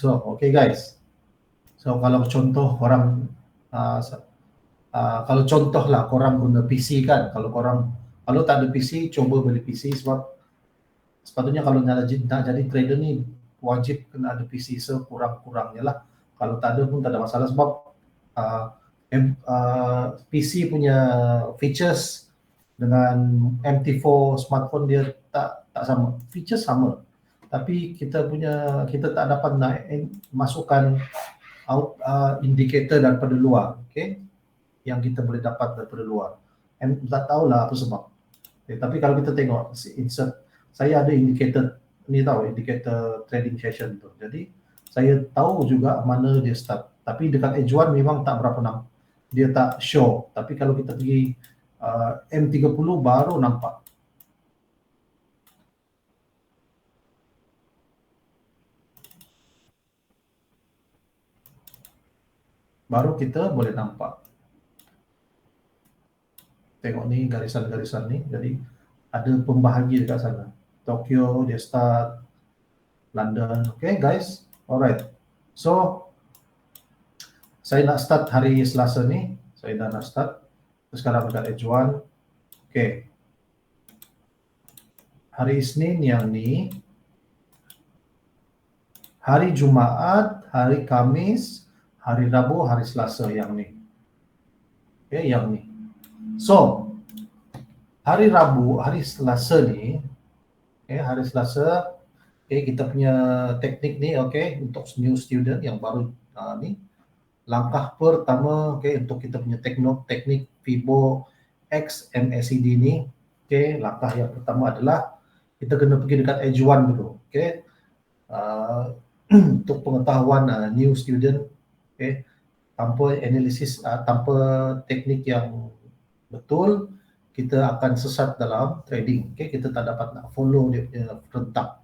So, okay guys. So, kalau contoh korang, kalau contoh lah korang guna PC kan, kalau tak ada PC, coba beli PC sebab sepatutnya kalau nak jadi trader ni wajib kena ada PC sekurang-kurangnya lah. Kalau tak ada pun tak ada masalah sebab uh, PC punya features dengan MT4 smartphone dia tak sama. Features sama, tapi kita tak dapat nak masukkan indicator daripada luar, okay? Yang kita boleh dapat daripada luar. Tak tahulah apa sebab. Okay, tapi kalau kita tengok insert, saya ada indicator trading session tu. Jadi saya tahu juga mana dia start. Tapi dekat Edge One memang tak berapa nampak. Dia tak show. Tapi kalau kita pergi M30 baru nampak. Baru kita boleh nampak. Tengok ni garisan-garisan ni. Jadi ada pembahagi dekat sana. Tokyo dia start, London. Okay guys, alright. So saya nak start hari Selasa ni. Saya dah nak start. Sekarang dekat Edge One. Okay. Hari Isnin yang ni. Hari Jumaat, hari Kamis, hari Rabu, hari Selasa yang ni. Okay, yang ni. So, hari Rabu, hari Selasa ni, okay, hari Selasa, okay, kita punya teknik ni, okay, untuk new student yang baru ni, langkah pertama, okay, untuk kita punya teknik Fibo X MACD ni, okay, langkah yang pertama adalah kita kena pergi dekat Edge One dulu, okay. Untuk pengetahuan new student, okay, tanpa analisis, tanpa teknik yang betul, kita akan sesat dalam trading. Okay, kita tak dapat nak follow dia punya rentak.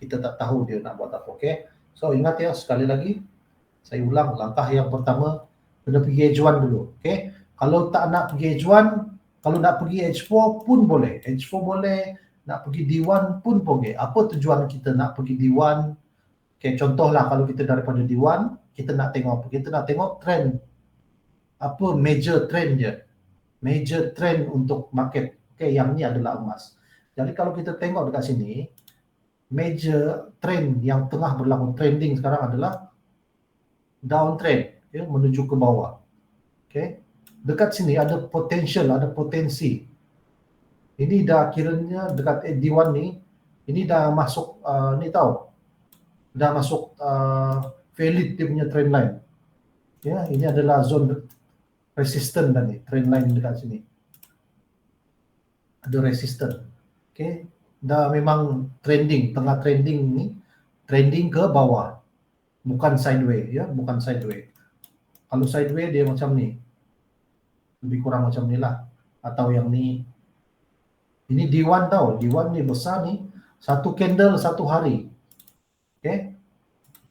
Kita tak tahu dia nak buat apa. Okay, so ingat ya, sekali lagi saya ulang, langkah yang pertama kena pergi Edge One dulu. Okay, kalau tak nak pergi Edge One, kalau nak pergi Edge 4 pun boleh. Edge 4 boleh, nak pergi D1 pun boleh. Apa tujuan kita nak pergi D1? Okay, contohlah kalau kita daripada D1, kita nak tengok apa? Kita nak tengok trend. Apa major trend dia? Major trend untuk market. Okay, yang ni adalah emas. Jadi kalau kita tengok dekat sini, major trend yang tengah berlaku trending sekarang adalah downtrend, okay, menuju ke bawah. Okay, dekat sini ada potential, ada potensi. Ini dah kiranya dekat D1 ni, ini dah masuk ni tahu, dah masuk valid dia punya trend line. Ya, ini adalah zone resistant dan ni, trend line dekat sini. Ada resistant. Okay, dah memang trending, tengah trending ni, trending ke bawah. Bukan sideways, ya, bukan sideways. Kalau sideways dia macam ni. Lebih kurang macam ni lah. Atau yang ni. Ini D1 tau, D1 ni besar ni. Satu candle satu hari. Okay,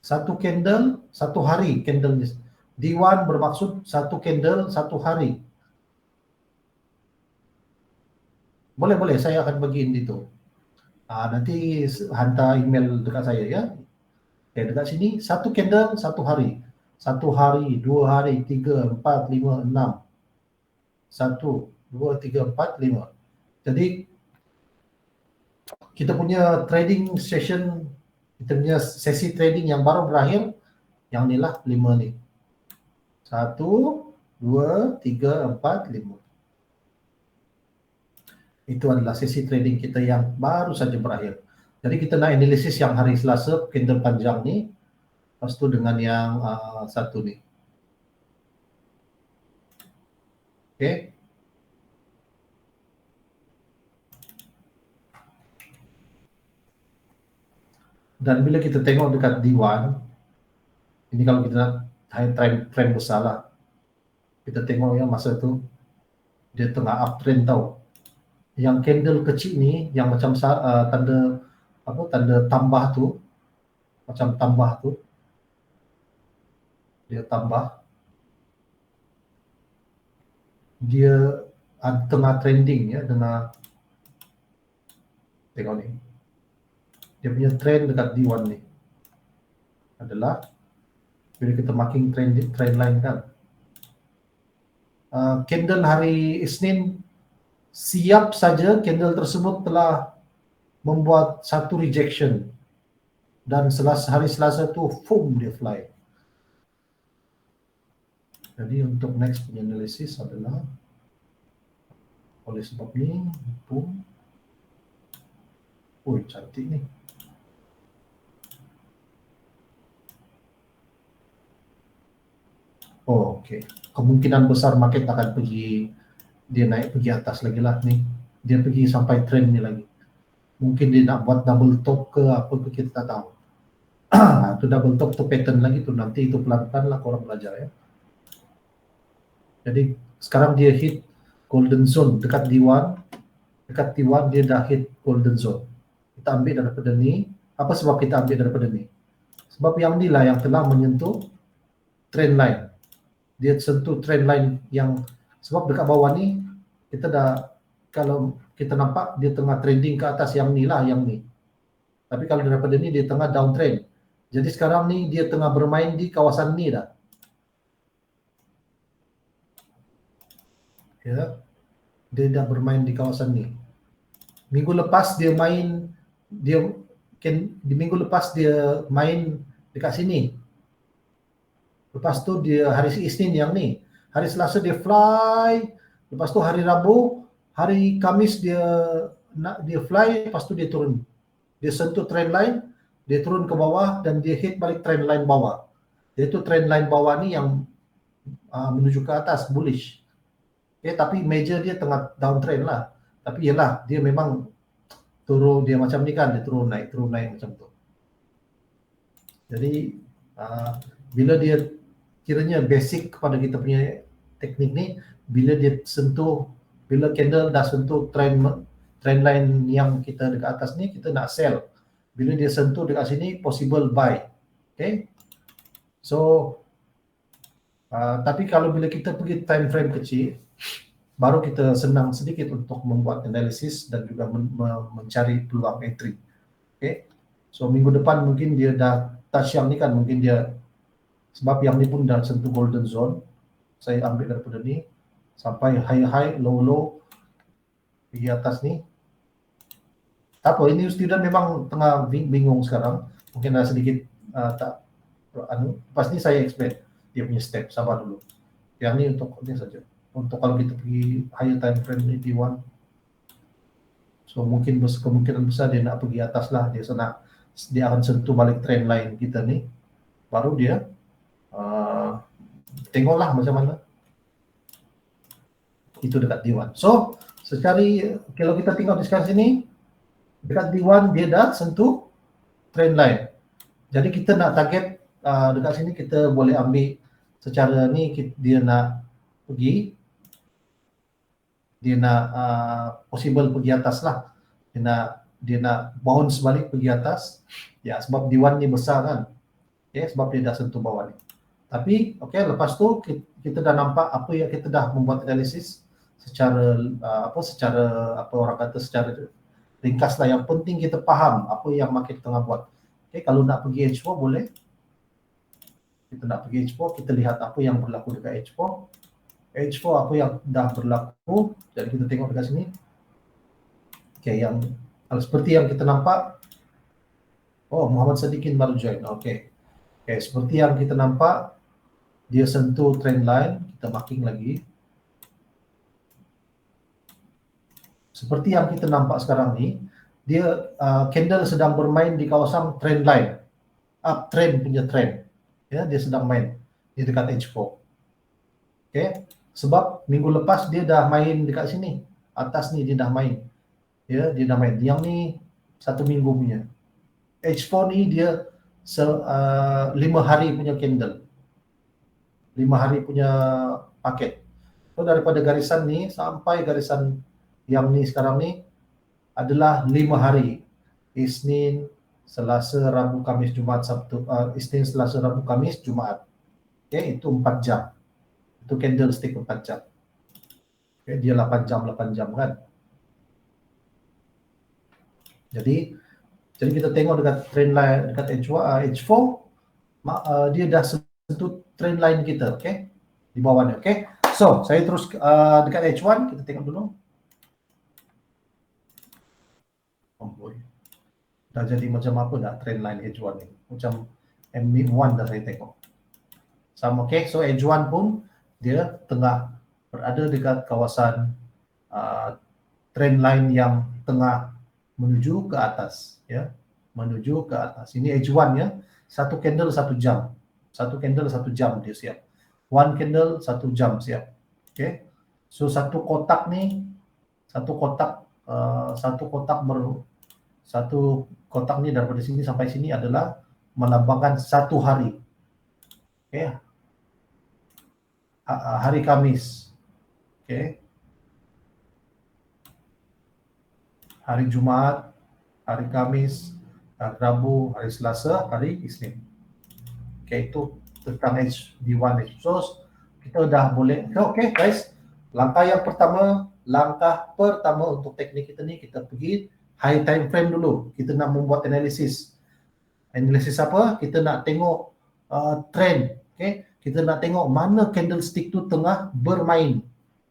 satu candle satu hari, candle ni. D1 bermaksud satu candle satu hari. Boleh, saya akan bagiin itu. Nanti hantar email dekat saya ya. Okay, dekat sini satu candle satu hari. Satu hari, 2 hari, 3, 4, 5, 6. 1, 2, 3, 4, 5. Jadi kita punya trading session, kita punya sesi trading yang baru berakhir, yang inilah 5 ni. 1, 2, 3, 4, 5. Itu adalah sesi trading kita yang baru saja berakhir. Jadi kita nak analisis yang hari Selasa, candle panjang ni, lepas tu dengan yang satu ni. Okay. Dan bila kita tengok dekat D1, ini kalau kita nak trend besar lah. Kita tengok yang masa tu, dia tengah uptrend tau. Yang candle kecil ni, yang macam tanda tambah tu, macam tambah tu, dia tambah, dia tengah trending ya, dengan tengok ni, dia punya trend dekat D1 ni, adalah bila kita marking trend line kan. Candle hari Isnin siap saja candle tersebut telah membuat satu rejection dan hari Selasa tu boom dia fly. Jadi untuk next punya analisis adalah oleh sebab ni boom. Cantik ni. Okey. Kemungkinan besar market akan dia naik pergi atas lagi lah ni. Dia pergi sampai trend ni lagi. Mungkin dia nak buat double top ke apa ke kita tak tahu. Itu double top tu pattern lagi tu, nanti itu pelan-pelan lah korang belajar ya. Jadi sekarang dia hit golden zone dekat D1 dia dah hit golden zone. Kita ambil daripada ni. Apa sebab kita ambil daripada ni? Sebab yang ni lah yang telah menyentuh trend line. Dia sentuh trend line yang sebab dekat bawah ni kita dah, kalau kita nampak dia tengah trending ke atas yang ni lah, yang ni. Tapi kalau daripada ni dia tengah downtrend. Jadi sekarang ni dia tengah bermain di kawasan ni dah. Ya. Dia dah bermain di kawasan ni. Minggu lepas dia main dekat sini. Lepas tu dia hari Isnin yang ni. Hari Selasa dia fly. Lepas tu hari Rabu, hari Kamis dia fly, lepas tu dia turun. Dia sentuh trend line, dia turun ke bawah dan dia hit balik trend line bawah. Iaitu trend line bawah ni yang menuju ke atas, bullish. Tapi major dia tengah downtrend lah. Tapi yalah, dia memang turun, dia macam ni kan, dia turun naik macam tu. Jadi bila dia kiranya basic kepada kita punya teknik ni, bila candle dah sentuh trend line yang kita dekat atas ni, kita nak sell. Bila dia sentuh dekat sini, possible buy. Okay. So tapi kalau bila kita pergi time frame kecil, baru kita senang sedikit untuk membuat analisis dan juga mencari peluang entry. Okay. So minggu depan mungkin dia dah touch yang ni kan, mungkin dia, sebab yang ni pun dah sentuh golden zone. Saya ambil daripada ni sampai high, low pergi atas ni. Tak apa, ini student memang tengah bingung sekarang. Mungkin ada sedikit lepas ni saya explain dia punya step, sabar dulu. Yang ni untuk ini saja. Untuk kalau kita pergi higher time frame ni D1. So mungkin kemungkinan besar dia nak pergi atas lah, dia akan sentuh balik trend line kita ni. Baru dia tengoklah macam mana. Itu dekat D1. So, kalau kita tengok di sekarang sini, dekat D1 dia dah sentuh trend line. Jadi kita nak target dekat sini, kita boleh ambil secara ni, dia nak pergi, dia nak possible pergi atas lah. Dia nak bounce balik pergi atas. Ya, sebab D1 ni besar kan. Okay, sebab dia dah sentuh bawah ni. Tapi lepas tu kita dah nampak apa yang kita dah membuat analisis secara secara ringkas lah. Yang penting kita faham apa yang market tengah buat. Kalau nak pergi H4 boleh. Kita nak pergi H4, kita lihat apa yang berlaku dekat H4. H4 apa yang dah berlaku. Jadi kita tengok dekat sini. Yang seperti yang kita nampak. Muhammad Sadikin baru join. Seperti yang kita nampak, dia sentuh trend line, kita marking lagi. Seperti yang kita nampak sekarang ni, dia candle sedang bermain di kawasan trend line, uptrend punya trend. Ya, dia sedang main di dekat H4. Sebab minggu lepas dia dah main dekat sini, atas ni dia dah main. Ya, dia dah main. Yang ni 1 minggu punya. H4 ni dia 5 hari punya candle. 5 hari punya paket. So daripada garisan ni sampai garisan yang ni sekarang ni adalah 5 hari. Isnin, Selasa, Rabu, Kamis, Jumaat, Sabtu. Isnin, Selasa, Rabu, Kamis, Jumaat. Itu 4 jam. Itu candlestick 4 jam. Dia 8 jam kan. Jadi kita tengok dekat trend line dekat H4, dia dah sentuh trend line kita, okay? Di bawah ni, okay? So, saya terus dekat H1, kita tengok dulu. Oh boy. Dah jadi macam apa dah trend line H1 ni? Macam MA1 dah saya tengok. Sama, okay? So, H1 pun dia tengah berada dekat kawasan trend line yang tengah menuju ke atas, ya. Menuju ke atas. Ini H1 ya. Satu candle 1 jam. Satu candle 1 jam dia siap. One candle 1 jam siap. Okay. So satu kotak ni, satu kotak satu kotak ni daripada sini sampai sini adalah melambangkan satu hari. Okay. Hari Kamis. Okay. Hari Jumaat, hari Kamis, hari Rabu, hari Selasa, hari Isnin. Okay, itu tentang HD1. So, kita dah boleh. Okay, guys. Langkah pertama untuk teknik kita ni, kita pergi high time frame dulu. Kita nak membuat analisis. Analisis apa? Kita nak tengok trend. Okay, kita nak tengok mana candlestick tu tengah bermain.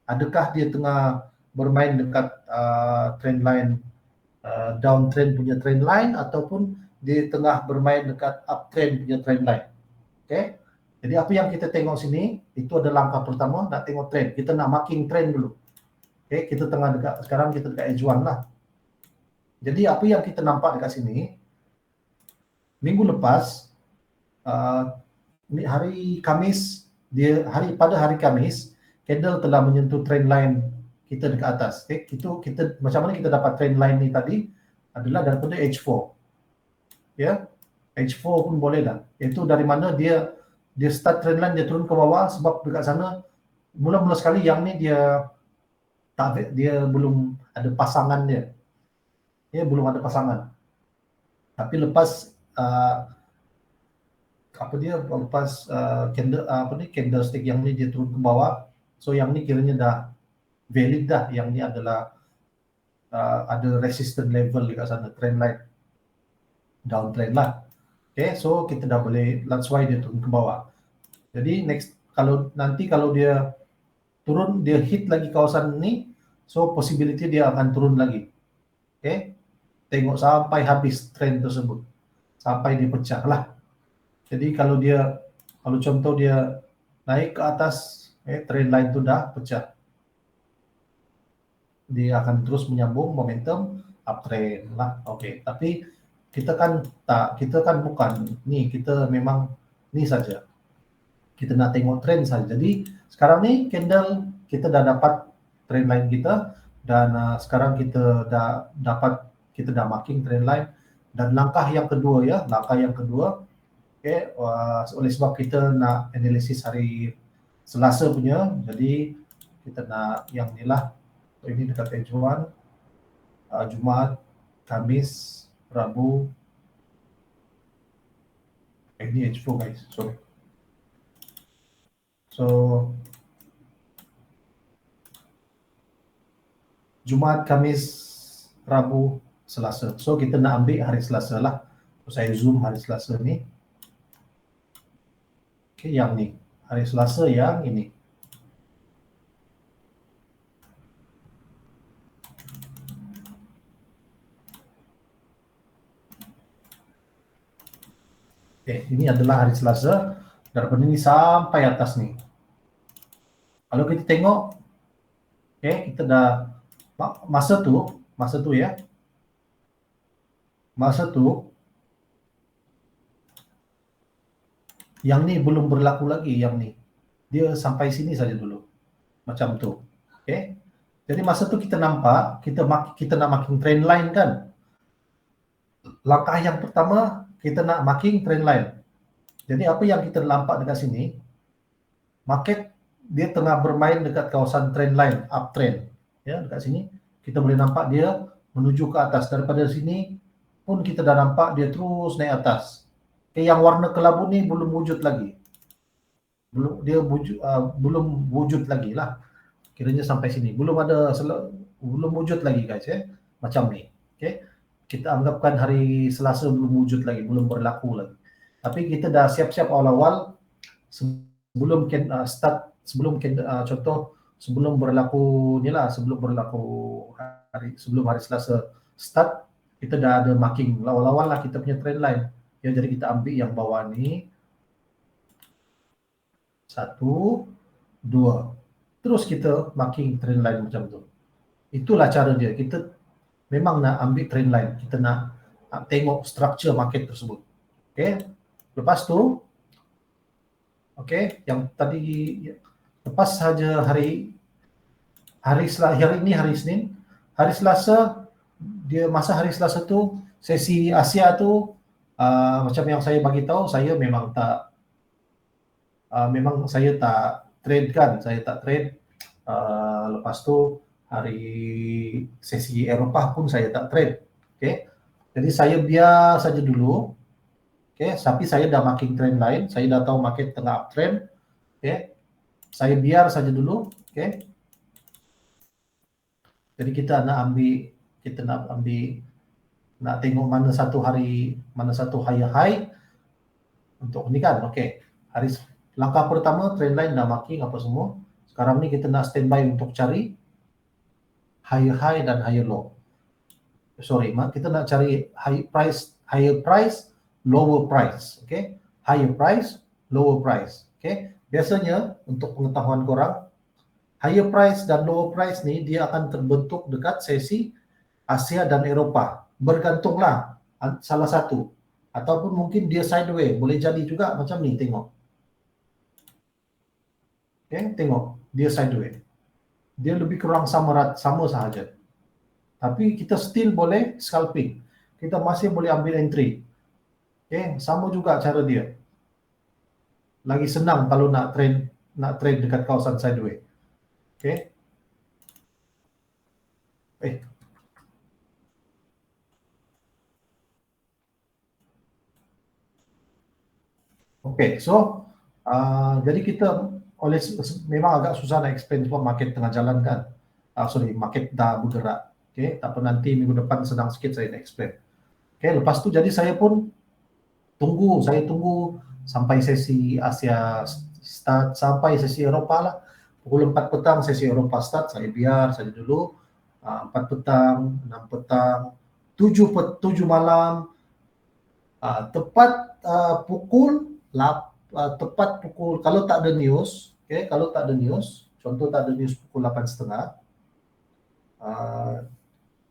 Adakah dia tengah bermain dekat trend line, downtrend punya trend line, ataupun dia tengah bermain dekat uptrend punya trend line. Okay. Jadi apa yang kita tengok sini, itu ada langkah pertama, nak tengok trend. Kita nak marking trend dulu. Okay, kita tengah dekat, sekarang kita dekat H1 lah. Jadi apa yang kita nampak dekat sini, minggu lepas, hari Kamis, pada hari Kamis, candle telah menyentuh trend line kita dekat atas. Okay, kita macam mana kita dapat trend line ni tadi adalah daripada H4. Ya, H4 pun boleh dah. Itu dari mana dia start trend line, dia turun ke bawah, sebab dekat sana mula-mula sekali yang ni dia belum ada pasangan dia. Dia belum ada pasangan. Tapi lepas candlestick yang ni dia turun ke bawah, so yang ni kiranya dah valid dah, yang ni adalah ada resistance level dekat sana, trend line downtrend lah. Okay, so kita dah boleh, that's why dia turun ke bawah. Jadi next, kalau dia turun, dia hit lagi kawasan ni, so possibility dia akan turun lagi. Okay, tengok sampai habis trend tersebut, sampai dia pecah lah. Jadi kalau contoh dia naik ke atas, trend line tu dah pecah, dia akan terus menyambung momentum uptrend lah. Okay, tapi kita kan bukan ni, kita memang ni saja, kita nak tengok trend saja. Jadi sekarang ni candle kita dah dapat trend line kita, dan sekarang kita dah marking trend line. Dan langkah yang kedua, okay, oleh sebab kita nak analisis hari Selasa punya, jadi kita nak yang ni lah. Ini dekat H1, Jumaat, Kamis, Rabu. Ini H4 guys, sorry. So Jumaat, Kamis, Rabu, Selasa. So kita nak ambil hari Selasa lah. So, saya zoom hari Selasa ni. Okay, yang ni. Hari Selasa yang ini. Okay, ini adalah hari Selasa. Daripada ini sampai atas ni. Kalau kita tengok, okay, kita dah masa tu ya. Masa tu yang ni belum berlaku lagi, yang ni. Dia sampai sini saja dulu. Macam tu. Okay. Jadi masa tu kita nampak, kita nak marking trend line kan. Langkah yang pertama, kita nak marking trend line. Jadi apa yang kita nampak dekat sini, market dia tengah bermain dekat kawasan trend line, uptrend. Ya, dekat sini kita boleh nampak dia menuju ke atas. Daripada sini pun kita dah nampak dia terus naik atas. Okay, yang warna kelabu ni belum wujud lagi. Belum wujud lagi lah. Kiranya sampai sini belum wujud lagi guys ya. Macam ni. Okay. Kita anggapkan hari Selasa belum wujud lagi, belum berlaku lagi. Tapi kita dah siap-siap awal-awal sebelum start, contoh sebelum berlaku sebelum hari Selasa start, kita dah ada marking awal-awal lah kita punya trend line. Ya, jadi kita ambil yang bawah ni 1, 2, terus kita marking trend line macam tu. Itulah cara dia. Kita memang nak ambil trend line, kita nak tengok structure market tersebut. Okay, lepas tu yang tadi lepas saja hari ini hari Senin, hari Selasa masa hari Selasa tu sesi Asia tu macam yang saya bagi tahu, saya memang saya tak trade kan, lepas tu hari sesi Eropah pun saya tak trade. Jadi saya biar saja dulu. Tapi saya dah marking trend line, saya dah tahu market tengah uptrend. Saya biar saja dulu. Jadi kita nak tengok mana satu higher high untuk ni kan. Langkah pertama trend line dah marking apa semua. Sekarang ni kita nak standby untuk cari higher high dan higher low. Kita nak cari higher price, lower price. Higher price, lower price. Biasanya untuk pengetahuan korang, higher price dan lower price ni dia akan terbentuk dekat sesi Asia dan Eropah. Bergantunglah salah satu. Ataupun mungkin dia sideways, boleh jadi juga macam ni, tengok. Tengok, dia sideways. Dia lebih kurang sama sahaja. Tapi kita still boleh scalping. Kita masih boleh ambil entry. Sama juga cara dia. Lagi senang kalau nak trade dekat kawasan sideways. So jadi kita memang agak susah nak explain sebab market tengah jalan kan. Market dah bergerak. Tak apa, nanti minggu depan senang sikit saya nak explain. Lepas tu jadi saya pun tunggu sampai sesi Asia start, sampai sesi Eropah lah. Pukul 4 petang sesi Eropah start, saya biar saja dulu. 4 petang, 6 petang, 7 malam, tepat pukul kalau tak ada news, contoh tak ada news pukul 8.30,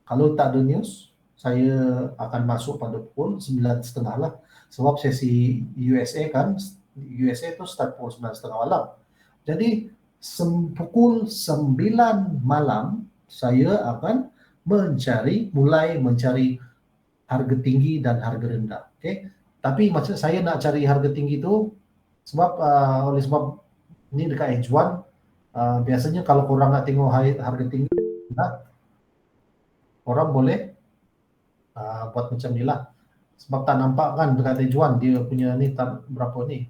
kalau tak ada news, saya akan masuk pada pukul 9.30 lah. Sebab sesi USA kan, USA itu start pukul 9.30 malam. Jadi pukul 9 malam, saya akan mulai mencari harga tinggi dan harga rendah. Tapi maksud saya nak cari harga tinggi itu sebab ini dekat H1, biasanya kalau korang nak tengok harga tinggi, orang boleh buat macam ni lah. Sebab tak nampak kan dekat H1 dia punya ni berapa ni.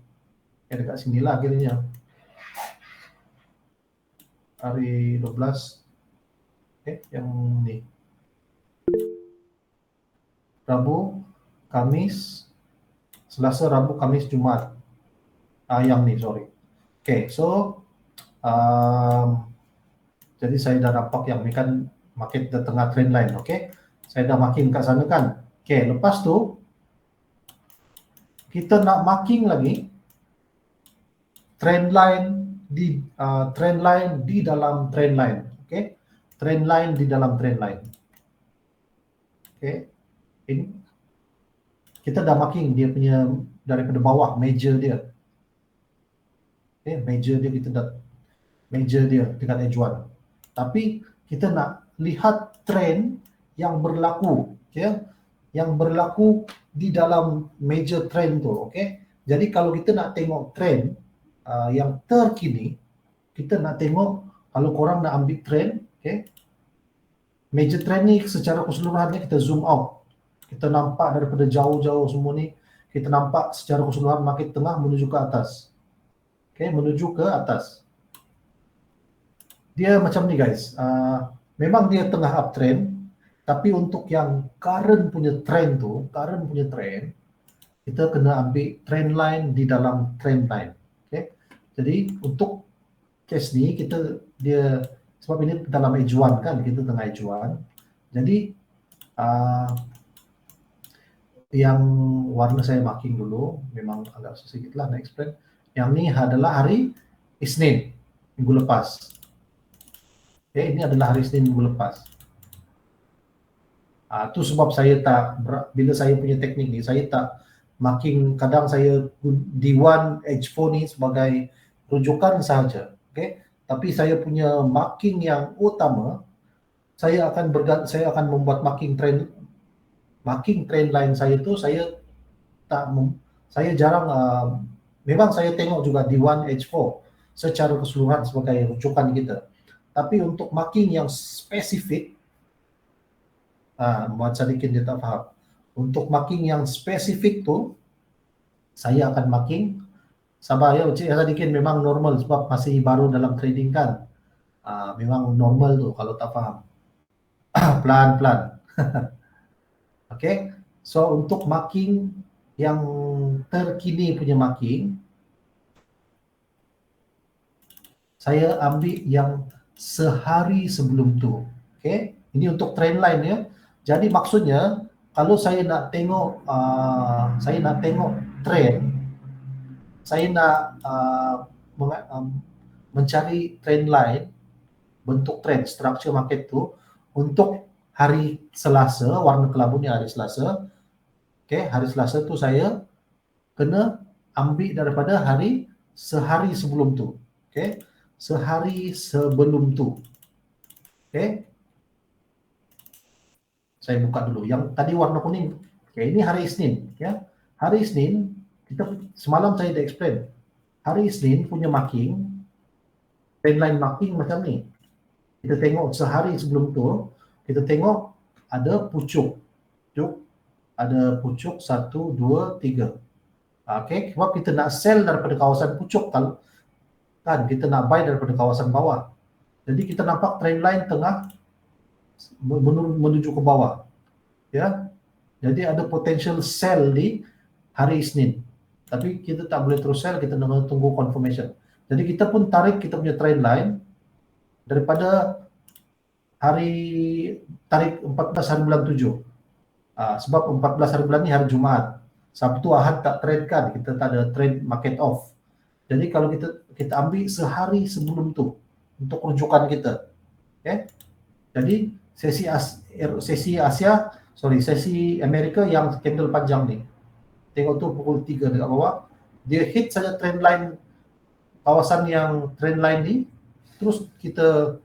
Dekat sini lah akhirnya. Hari 12. Yang ni. Rabu, Kamis, Selasa, Rabu, Kamis, Jumaat. Yang ni, sorry. So jadi saya dah nampak yang ni kan market di tengah trend line. Saya dah marking kat sana kan. Lepas tu kita nak marking lagi trend line di dalam trend line. Trend line di dalam trend line. Ini kita dah marking dia punya daripada bawah major dia. Major dia dekat H1. Tapi kita nak lihat trend yang berlaku, yang berlaku di dalam major trend tu. Jadi kalau kita nak tengok trend yang terkini, kita nak tengok, kalau korang nak ambil trend, major trend ni secara keseluruhannya kita zoom out. Kita nampak daripada jauh-jauh semua ni, kita nampak secara keseluruhan market tengah menuju ke atas. Menuju ke atas. Dia macam ni guys. Memang dia tengah uptrend, tapi untuk yang current punya trend, kita kena ambil trend line di dalam trend line. Okay? Jadi untuk case ni dia sebab ini dalam edge 1 kan, kita tengah edge 1. Jadi yang warna saya marking dulu, memang agak susah sedikit lah nak explain. Yang ni adalah hari Isnin minggu lepas. Okay, ini adalah hari Isnin minggu lepas. Itu sebab saya tak, bila saya punya teknik ni, saya tak marking, kadang saya D1 H4 ni sebagai rujukan sahaja. Okay? Tapi saya punya marking yang utama, saya akan membuat marking trend line saya tu, saya jarang, memang saya tengok juga D1 H4 secara keseluruhan sebagai rujukan kita. Tapi untuk marking yang spesifik, Muhammad Sadikin dia tak faham. Untuk marking yang spesifik tu, saya akan marking. Sabar ya, Cik Sadikin, memang normal sebab masih baru dalam trading kan. Memang normal tu kalau tak faham. Pelan-pelan. Okay, so untuk marking yang terkini punya marking, saya ambil yang sehari sebelum tu. Okay, ini untuk trend line ya. Jadi maksudnya kalau saya nak tengok trend, saya nak mencari trend line, bentuk trend, structure market tu untuk hari Selasa, warna kelabu ni hari Selasa. Okay, hari Selasa tu saya kena ambil daripada sehari sebelum tu. Okay, sehari sebelum tu. Okay, saya buka dulu. Yang tadi warna kuning. Okay, ini hari Isnin. Ya, hari Isnin semalam saya dah explain. Hari Isnin punya marking, trendline marking macam ni. Kita tengok sehari sebelum tu, kita tengok ada pucuk. Ada pucuk 1, 2, 3. Okay, sebab kita nak sell daripada kawasan pucuk kan, kita nak buy daripada kawasan bawah. Jadi kita nampak trend line tengah menuju ke bawah. Ya. Jadi ada potential sell di hari Isnin. Tapi kita tak boleh terus sell, kita nak tunggu confirmation. Jadi kita pun tarik kita punya trend line daripada tarik 14 hari bulan 7. Sebab 14 hari bulan ni hari Jumaat. Sabtu Ahad tak trade kan, kita tak ada trade market off. Jadi kalau kita ambil sehari sebelum tu untuk rujukan kita. Okay? Jadi sesi Amerika yang candle panjang ni. Tengok tu pukul 3 dekat bawah. Dia hit saja trend line, kawasan yang trend line ni, terus kita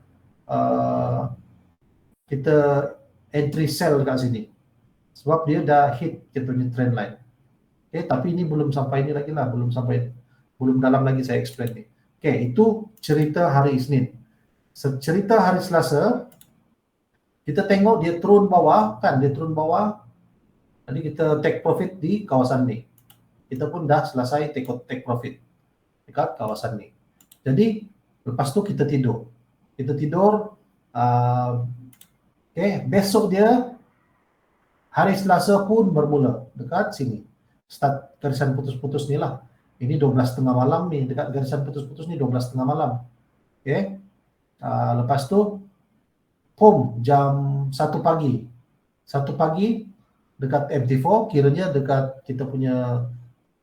entry sell dekat sini. Sebab dia dah hit kita punya trend line. Okay, tapi ini belum sampai ini lagi lah, belum dalam lagi saya explain ni. Okay, itu cerita hari Isnin. Cerita hari Selasa, kita tengok dia turun bawah, kan? Dia turun bawah. Jadi kita take profit di kawasan ni. Kita pun dah selesai take profit dekat kawasan ni. Jadi lepas tu kita tidur. Okay, besok dia hari Selasa pun bermula dekat sini. Start garisan putus-putus ni lah. Ini 12.30 malam ni, dekat garisan putus-putus ni 12.30 malam. Okay. Lepas tu jam 1 pagi. 1 pagi dekat MT4, kiranya dekat kita punya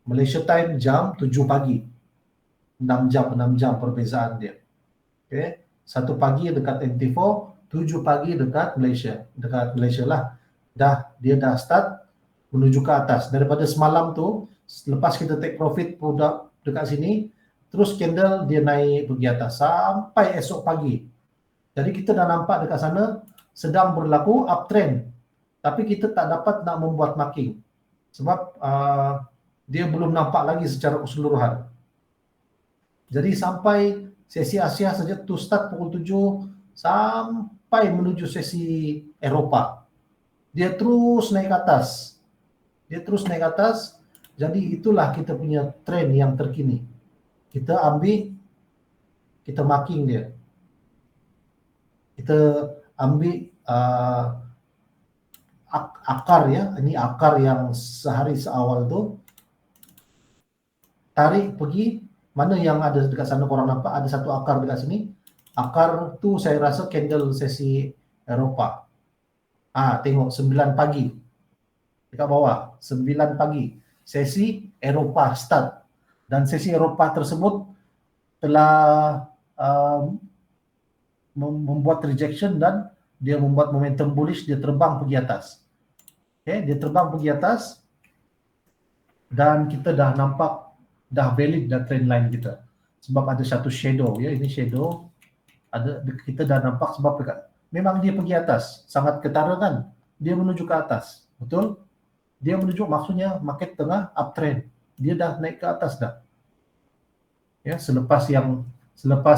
Malaysia time jam 7 pagi. 6 jam perbezaan dia. Okay. 1 pagi dekat MT4, 7 pagi dekat Malaysia lah. Dia dah start menuju ke atas. Daripada semalam tu, lepas kita take profit produk dekat sini, terus candle dia naik pergi atas sampai esok pagi. Jadi kita dah nampak dekat sana sedang berlaku uptrend. Tapi kita tak dapat nak membuat marking. Sebab dia belum nampak lagi secara keseluruhan. Jadi sampai sesi Asia saja tu start pukul 7 sampai menuju sesi Eropah. Dia terus naik ke atas. Jadi itulah kita punya trend yang terkini. Kita marking dia. Kita ambil akar ya. Ini akar yang sehari seawal tu. tarik pergi, mana yang ada dekat sana korang nampak ada satu akar dekat sini. Akar tu saya rasa candle sesi Eropah. Tengok 9 pagi dekat bawah, 9 pagi sesi Eropah start, dan sesi Eropah tersebut telah membuat rejection dan dia membuat momentum bullish, dia terbang pergi atas. Dia terbang pergi atas dan kita dah nampak dah valid dah trend line kita. Sebab ada satu shadow, ini shadow, kita dah nampak sebab dekat, memang dia pergi atas, sangat ketara kan, dia menuju ke atas, betul? Dia menuju, maksudnya market tengah uptrend, dia dah naik ke atas dah. Selepas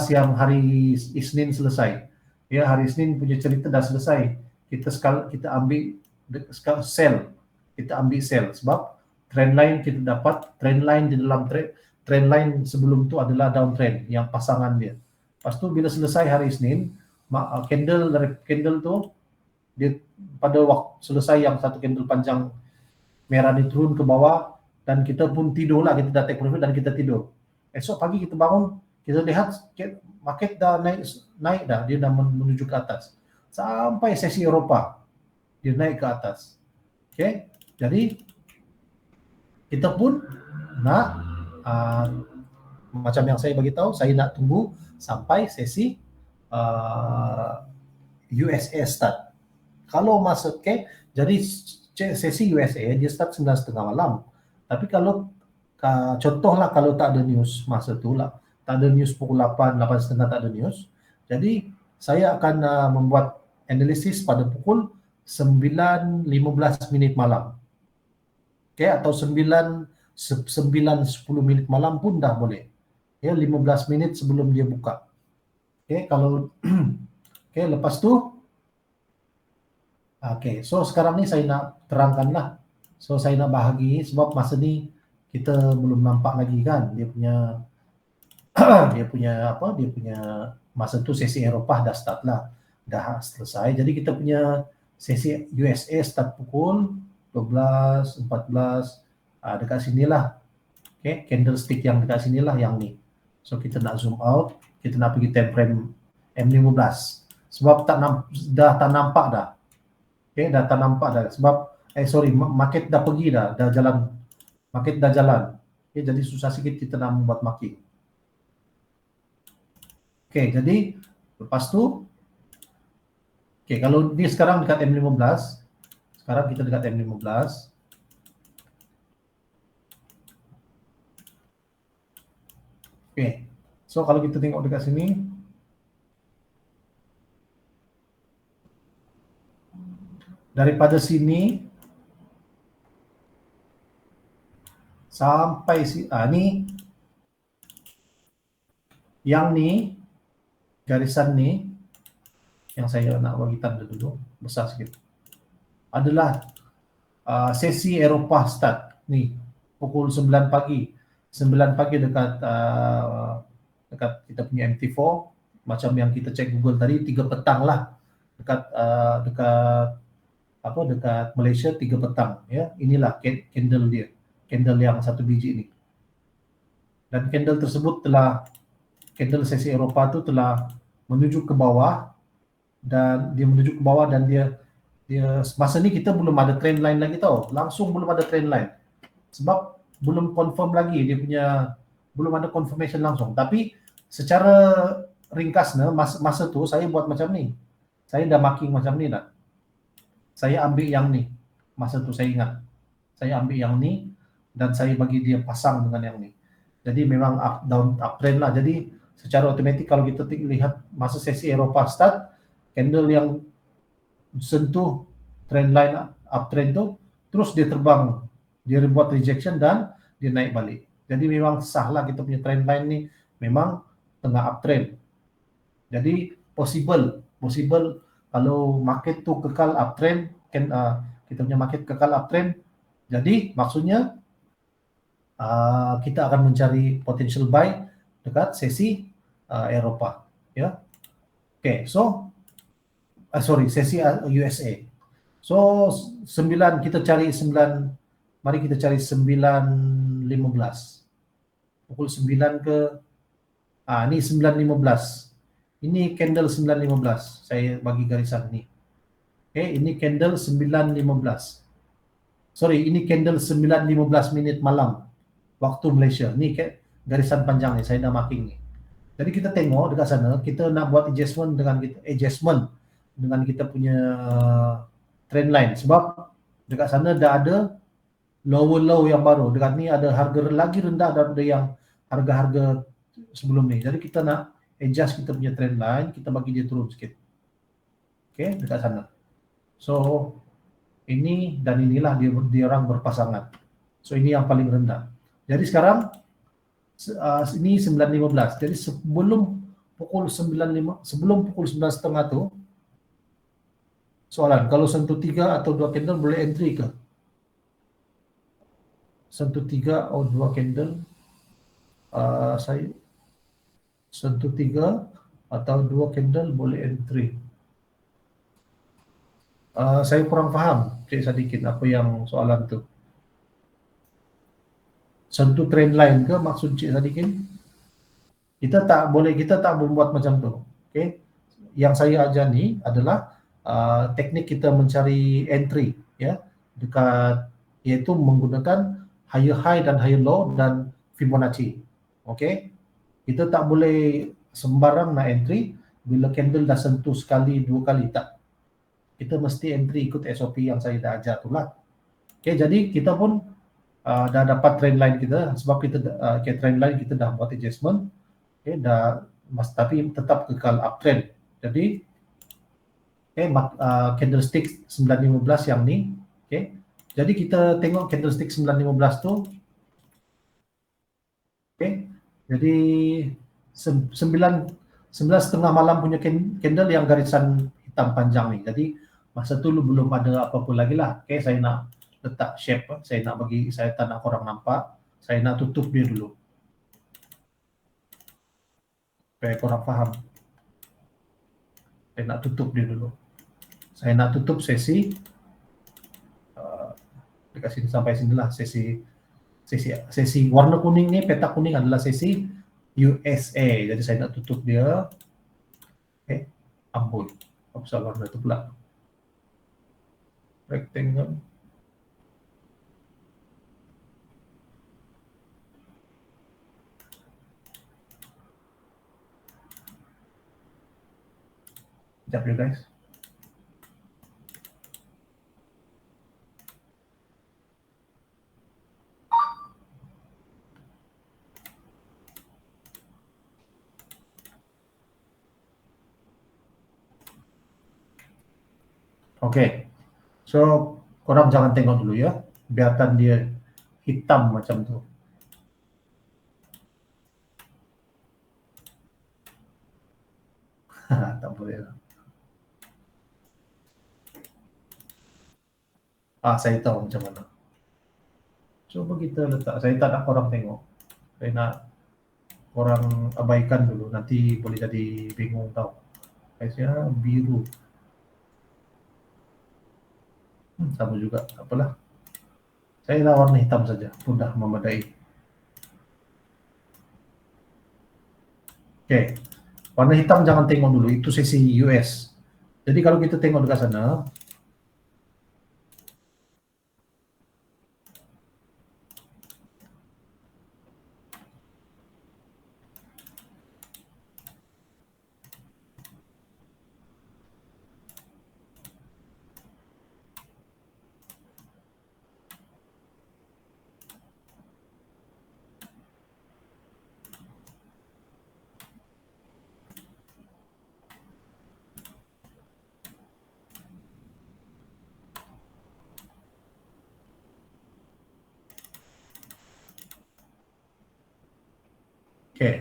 yang hari Isnin selesai, hari Isnin punya cerita dah selesai, kita ambil sell, sebab trend line kita dapat, trend line di dalam trend line sebelum tu adalah downtrend yang pasangan dia. Lepas tu bila selesai hari Isnin, candle tu dia pada waktu selesai yang satu candle panjang merah ni turun ke bawah, dan kita pun tidur lah, kita dah take profit dan kita tidur. Esok pagi kita bangun, kita lihat market dah naik dah, dia dah menuju ke atas sampai sesi Eropah, dia naik ke atas. Jadi kita pun nak macam yang saya bagi tahu, saya nak tunggu sampai sesi USA start. Kalau masuk jadi sesi USA dia start 9.30 malam. Tapi kalau contohlah kalau tak ada news masa tu lah, tak ada news pukul 8, 8.30 tak ada news. Jadi saya akan membuat analisis pada pukul 9.15 minit malam. Atau 9.10 minit malam pun dah boleh. 15 minit sebelum dia buka. Kalau lepas tu so sekarang ni saya nak terangkan lah. So saya nak bahagi sebab masa ni kita belum nampak lagi kan dia punya masa tu sesi Eropah dah start lah, dah selesai. Jadi kita punya sesi USA start pukul 12, 14 dekat sinilah. Candlestick yang dekat sinilah yang ni. So kita nak zoom out, kita nak pergi time frame M15 sebab dah tak nampak dah. Dah tak nampak dah sebab market dah pergi dah jalan. Market dah jalan. Jadi susah sikit kita nak membuat marking. Jadi lepas tu kalau ni sekarang dekat M15, sekarang kita dekat M15. So kalau kita tengok dekat sini, daripada sini sampai ni, yang ni garisan ni yang saya nak bagi tanda dulu besar sikit adalah sesi Eropah start ni pukul 9 pagi dekat kita punya MT4, macam yang kita cek Google tadi 3 petang lah dekat Malaysia 3 petang inilah candle dia, candle yang satu biji ni, dan candle tersebut candle sesi Eropah tu telah menuju ke bawah, dan dia masa ni kita belum ada trend line lagi tau, langsung belum ada trend line sebab belum confirm lagi dia punya, belum ada confirmation langsung. Tapi secara ringkasnya masa tu saya buat macam ni, saya dah marking macam ni dah, saya ambil yang ni masa tu, saya ingat saya ambil yang ni dan saya bagi dia pasang dengan yang ni. Jadi memang uptrend lah. Jadi secara otomatik kalau kita lihat masa sesi Eropah start, candle yang sentuh trend line uptrend tu, terus dia terbang, dia buat rejection dan dia naik balik. Jadi memang sahlah kita punya trend line ni memang tengah uptrend. Jadi possible kalau market tu kekal uptrend, kita punya market kekal uptrend, jadi maksudnya kita akan mencari potential buy dekat sesi Eropah. So sesi USA. So 9 kita cari 9, mari kita cari 9.15. pukul 9 ke ini 9.15. Ini candle 9.15. Saya bagi garisan ini. Oke, ini candle 9.15. Sorry, ini candle 9.15 menit malam waktu Malaysia. Ini garisan panjang nih, saya dah marking nih. Jadi kita tengok dekat sana, kita nak buat adjustment dengan kita punya trend line, sebab dekat sana dah ada lower low yang baru. Dekat ni ada harga lagi rendah daripada yang harga-harga sebelum ni. Jadi kita nak adjust kita punya trend line, kita bagi dia turun sikit. Okey, dekat sana. So ini dan inilah dia orang berpasangan. So ini yang paling rendah. Jadi sekarang ini 9.15. Jadi sebelum pukul 9.5, sebelum pukul 9.30 tu, soalan, kalau sentuh 3 atau 2 candle boleh entry ke? Sentuh 3 atau 2 candle, saya sentuh 3 atau 2 candle boleh entry. Saya kurang faham, Cik Sadikin, apa yang soalan tu. Sentuh trend line ke maksud Cik Sadikin? Kita tak membuat macam tu. Okay? Yang saya ajar ni adalah teknik kita mencari entry, ya, dekat, iaitu menggunakan higher high dan higher low dan Fibonacci. Okay? Kita tak boleh sembarang nak entry bila candle dah sentuh sekali, 2 kali, tak. Kita mesti entry ikut SOP yang saya dah ajar tu lah. Okay, jadi kita pun dah dapat trend line kita, sebab kita trend line kita dah buat adjustment. Okay, tapi tetap kekal uptrend. Jadi candlestick 9.15 yang ni. Okay, jadi kita tengok candlestick 9.15 tu. Okay, jadi 9.30 malam punya candle yang garisan hitam panjang ni. Jadi masa tu belum ada apa-apa lagi lah. Okay, saya nak letak shape, saya tak nak korang nampak, saya nak tutup dia dulu supaya korang faham. Saya nak tutup dia dulu. Saya nak tutup sesi dekat sini sampai sinilah, sesi warna kuning ni, peta kuning adalah sesi USA. Jadi saya nak tutup dia. Ampun, apa salah warna itu pula, rectangle. Sekejap ya guys. Oke, so korang jangan tengok dulu ya, biarkan dia hitam macam tu. Tak boleh lah. Saya tahu macam mana. Coba kita letak, saya tak nak korang tengok, saya nak korang abaikan dulu, nanti boleh jadi bingung tau. Saya biru. Sama juga, apalah. Saya dah warna hitam saja, sudah memadai. Oke, warna hitam jangan tengok dulu, itu sesi US. Jadi kalau kita tengok dekat sana, oke.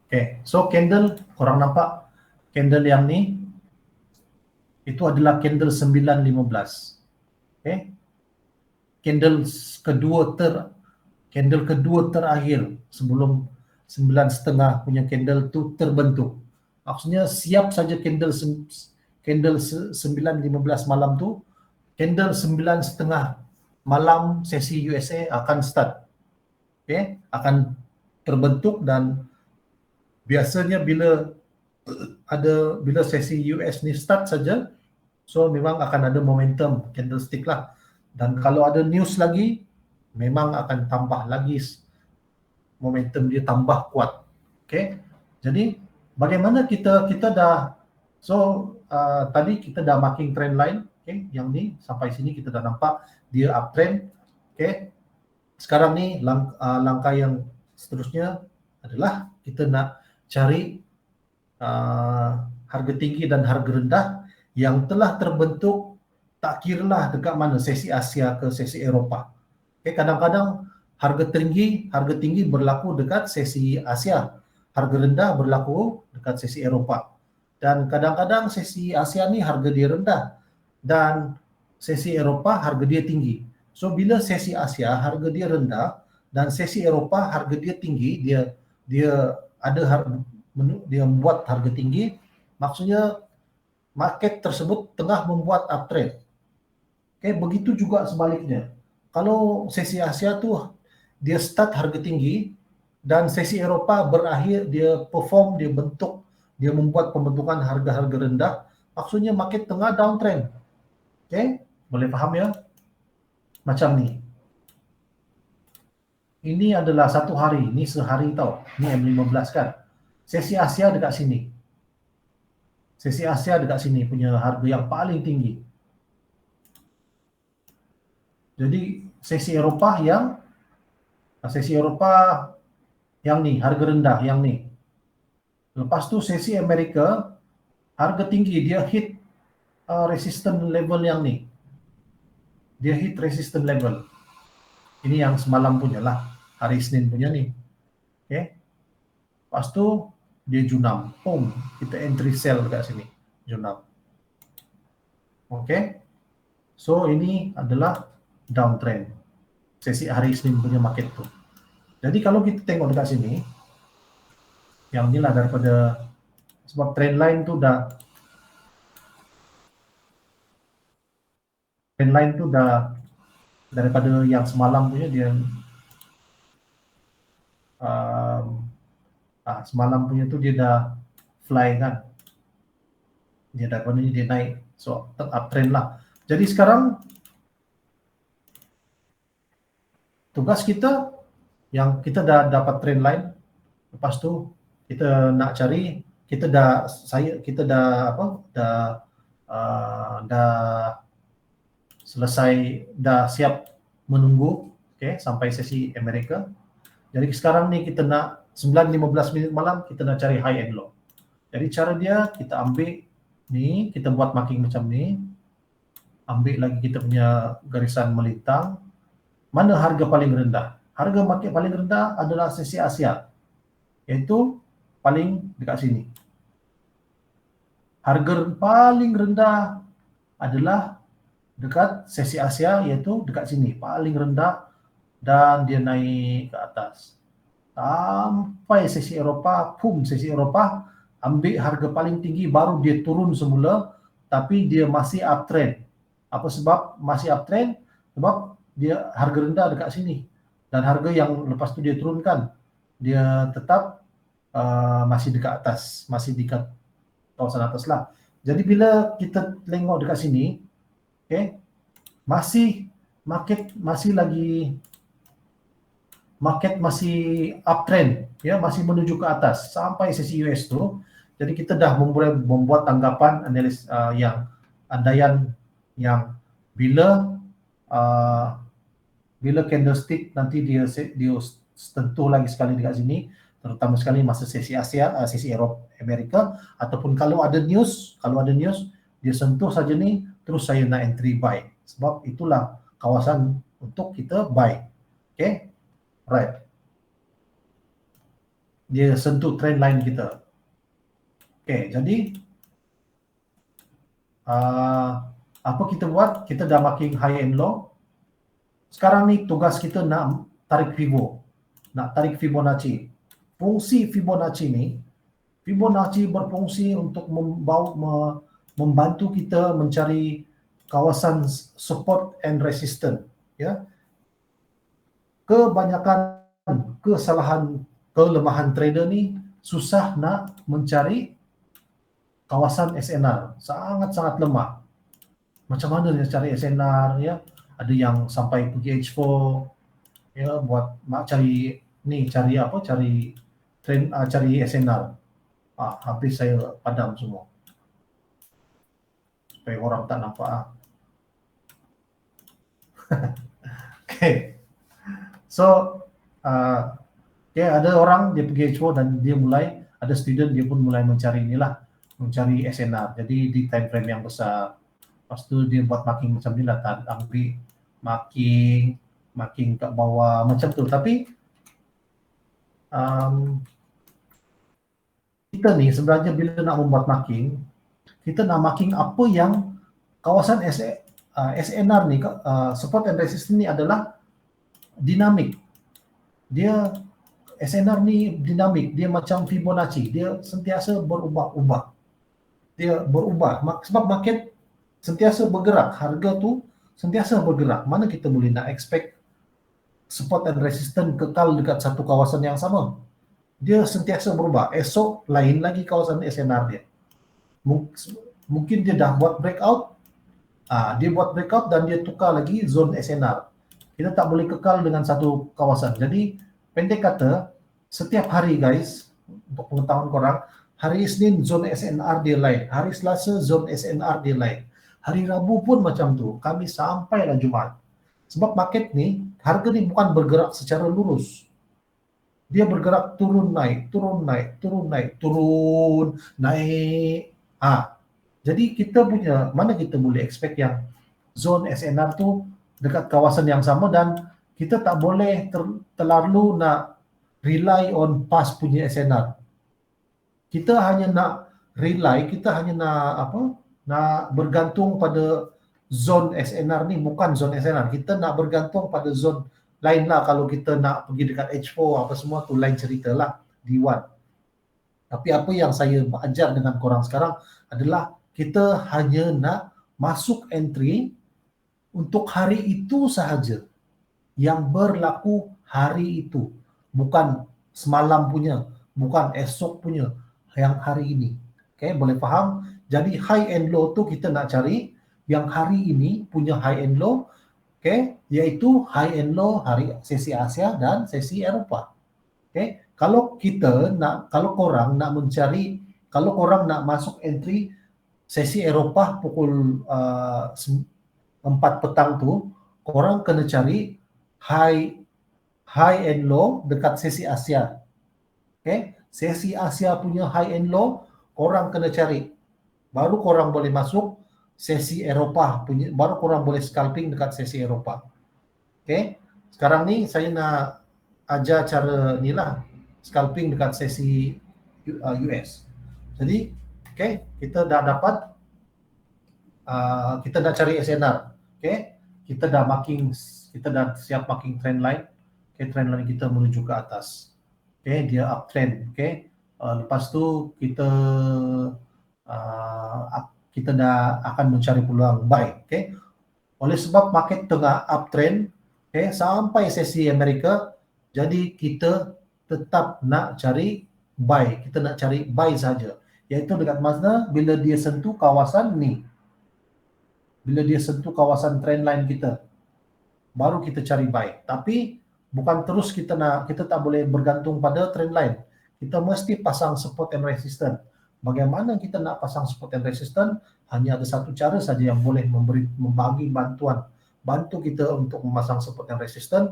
Oke, so candle, korang nampak candle yang ni, itu adalah candle 9.15. Oke, candle kedua terakhir sebelum 9.30 punya candle tu terbentuk. Maksudnya siap saja candle 9.15 malam tu, candle 9.30 malam sesi USA akan start. Okay? Akan terbentuk dan biasanya bila sesi US ni start saja, so memang akan ada momentum candlestick lah. Dan kalau ada news lagi, memang akan tambah lagi momentum dia tambah kuat. Okay? Jadi bagaimana kita dah tadi kita dah marking trend line, okay? Yang ni sampai sini kita dah nampak dia uptrend, okay? Sekarang ni langkah yang seterusnya adalah kita nak cari harga tinggi dan harga rendah yang telah terbentuk, tak kiralah dekat mana, sesi Asia ke sesi Eropah. Okay, kadang-kadang harga tinggi berlaku dekat sesi Asia, harga rendah berlaku dekat sesi Eropah. Dan kadang-kadang sesi Asia ni harga dia rendah dan sesi Eropah harga dia tinggi. So bila sesi Asia harga dia rendah dan sesi Eropah harga dia tinggi, dia membuat harga tinggi, maksudnya market tersebut tengah membuat uptrend. Okay, begitu juga sebaliknya. Kalau sesi Asia tu dia start harga tinggi dan sesi Eropah berakhir dia perform, dia membuat pembentukan harga-harga rendah, maksudnya market tengah downtrend. Okay, boleh faham ya? Macam ni. Ini adalah satu hari, ini sehari tau. Ini M15 kan. Sesi Asia dekat sini. Sesi Asia dekat sini punya harga yang paling tinggi. Jadi sesi Eropah yang ni, harga rendah yang ni. Lepas tu sesi Amerika harga tinggi, dia hit resistance level yang ni. Dia hit resistance level. Ini yang semalam punya lah, hari Senin punya ni. Okay. Lepas tu dia junam. Boom, kita entry sell dekat sini. Junam. Okay. So ini adalah downtrend. Sesi hari Senin punya market tu. Jadi kalau kita tengok dekat sini, yang inilah daripada, sebab trend line tu dah daripada yang semalam punya dia semalam punya tu dia dah fly kan, dia daripada ni dia naik, so uptrend lah. Jadi sekarang tugas kita, yang kita dah dapat trend line, lepas tu kita nak cari, kita dah selesai, dah siap menunggu, okay, sampai sesi Amerika. Jadi sekarang ni kita nak 9:15 minit malam, kita nak cari high and low. Jadi cara dia, kita ambil ni, kita buat marking macam ni, ambil lagi kita punya garisan melintang. Mana harga paling rendah? Harga market paling rendah adalah sesi Asia, iaitu paling dekat sini. Harga paling rendah adalah dekat sesi Asia, iaitu dekat sini, paling rendah, dan dia naik ke atas sampai sesi Eropah. Sesi Eropah ambil harga paling tinggi, baru dia turun semula, tapi dia masih uptrend. Apa sebab masih uptrend? Sebab dia harga rendah dekat sini, dan harga yang lepas tu dia turunkan, dia tetap masih dekat atas, masih dekat kawasan atas lah. Jadi bila kita tengok dekat sini, okay, market masih uptrend, ya, masih menuju ke atas sampai sesi US tu. Jadi kita dah mulai membuat tanggapan analis andaian yang bila candlestick nanti dia sentuh lagi sekali dekat sini, terutama sekali masa sesi Asia, sesi Eropa, Amerika, ataupun kalau ada news dia sentuh saja ni, terus saya nak entry buy, sebab itulah kawasan untuk kita buy. Okay, right, dia sentuh trend line kita. Okay, jadi apa kita buat? Kita dah marking high and low. Sekarang ni tugas kita nak tarik Fibonacci. Fungsi Fibonacci berfungsi untuk membantu kita mencari kawasan support and resistance. ya. Kebanyakan kelemahan trader ni susah nak mencari kawasan SNR, sangat-sangat lemah. Macam mana dia cari SNR ya? Ada yang sampai pergi H4 ya buat nak cari ni, cari apa? Cari SNR. Habis saya padam semua. Supaya orang tak nampak. Okay. So, ada orang dia pergi H4 dan dia mulai, ada student dia pun mulai mencari mencari SNR. Jadi di time frame yang besar. Lepas tu dia buat marking macam ni lah, ambil marking kat bawah macam tu. Tapi kita ni sebenarnya bila nak membuat marking, kita nak marking apa yang kawasan SNR ni, support and resistance ni adalah dinamik. Dia SNR ni dinamik, dia macam Fibonacci, dia sentiasa berubah-ubah. Dia berubah sebab market sentiasa bergerak, harga tu sentiasa bergerak. Mana kita boleh nak expect support and resistance kekal dekat satu kawasan yang sama? Dia sentiasa berubah. Esok lain lagi kawasan SNR dia. Mungkin dia dah buat breakout, dia buat breakout dan dia tukar lagi zone SNR. Kita tak boleh kekal dengan satu kawasan. Jadi pendek kata, setiap hari guys, untuk pengetahuan korang, hari Isnin zone SNR dia lain, hari Selasa zone SNR dia lain, hari Rabu pun macam tu, Khamis sampailah Jumaat. Sebab market ni, harga ni bukan bergerak secara lurus. Dia bergerak turun naik, turun naik, turun naik, turun naik. Jadi kita punya, mana kita boleh expect yang zone SNR tu dekat kawasan yang sama, dan kita tak boleh terlalu nak rely on past punya SNR. Kita hanya nak nak bergantung pada zone SNR ni, bukan zone SNR. Kita nak bergantung pada zone lain lah. Kalau kita nak pergi dekat H4 apa semua tu lain cerita lah, D1. Tapi apa yang saya ajar dengan korang sekarang adalah kita hanya nak masuk entry untuk hari itu sahaja, yang berlaku hari itu, bukan semalam punya, bukan esok punya, yang hari ini. Okay, boleh faham? Jadi high and low tu kita nak cari yang hari ini punya high and low, okay, iaitu high and low hari sesi Asia dan sesi Eropah. Okay, kalau korang nak masuk entry sesi Eropah pukul 4 petang tu, korang kena cari high and low dekat sesi Asia. Okay, sesi Asia punya high and low korang kena cari, baru korang boleh masuk sesi Eropah punya, baru korang boleh scalping dekat sesi Eropah. Okay, sekarang ni saya nak ajar cara ni lah, scalping dekat sesi US. Jadi okay, kita dah dapat, kita dah cari SNR. Okay, kita dah siap marking trend line. Okay, trend line kita menuju ke atas. Okay, dia uptrend. Okay, lepas tu kita dah akan mencari peluang buy. Okay, oleh sebab market tengah uptrend, okay, sampai sesi Amerika, jadi kita tetap nak cari buy. Kita nak cari buy saja, iaitu dekat mana bila dia sentuh kawasan ni, bila dia sentuh kawasan trend line kita, baru kita cari buy. Tapi bukan terus kita tak boleh bergantung pada trend line. Kita mesti pasang support and resistance. Bagaimana kita nak pasang support and resistance? Hanya ada satu cara saja yang boleh membagi bantu kita untuk memasang support and resistance,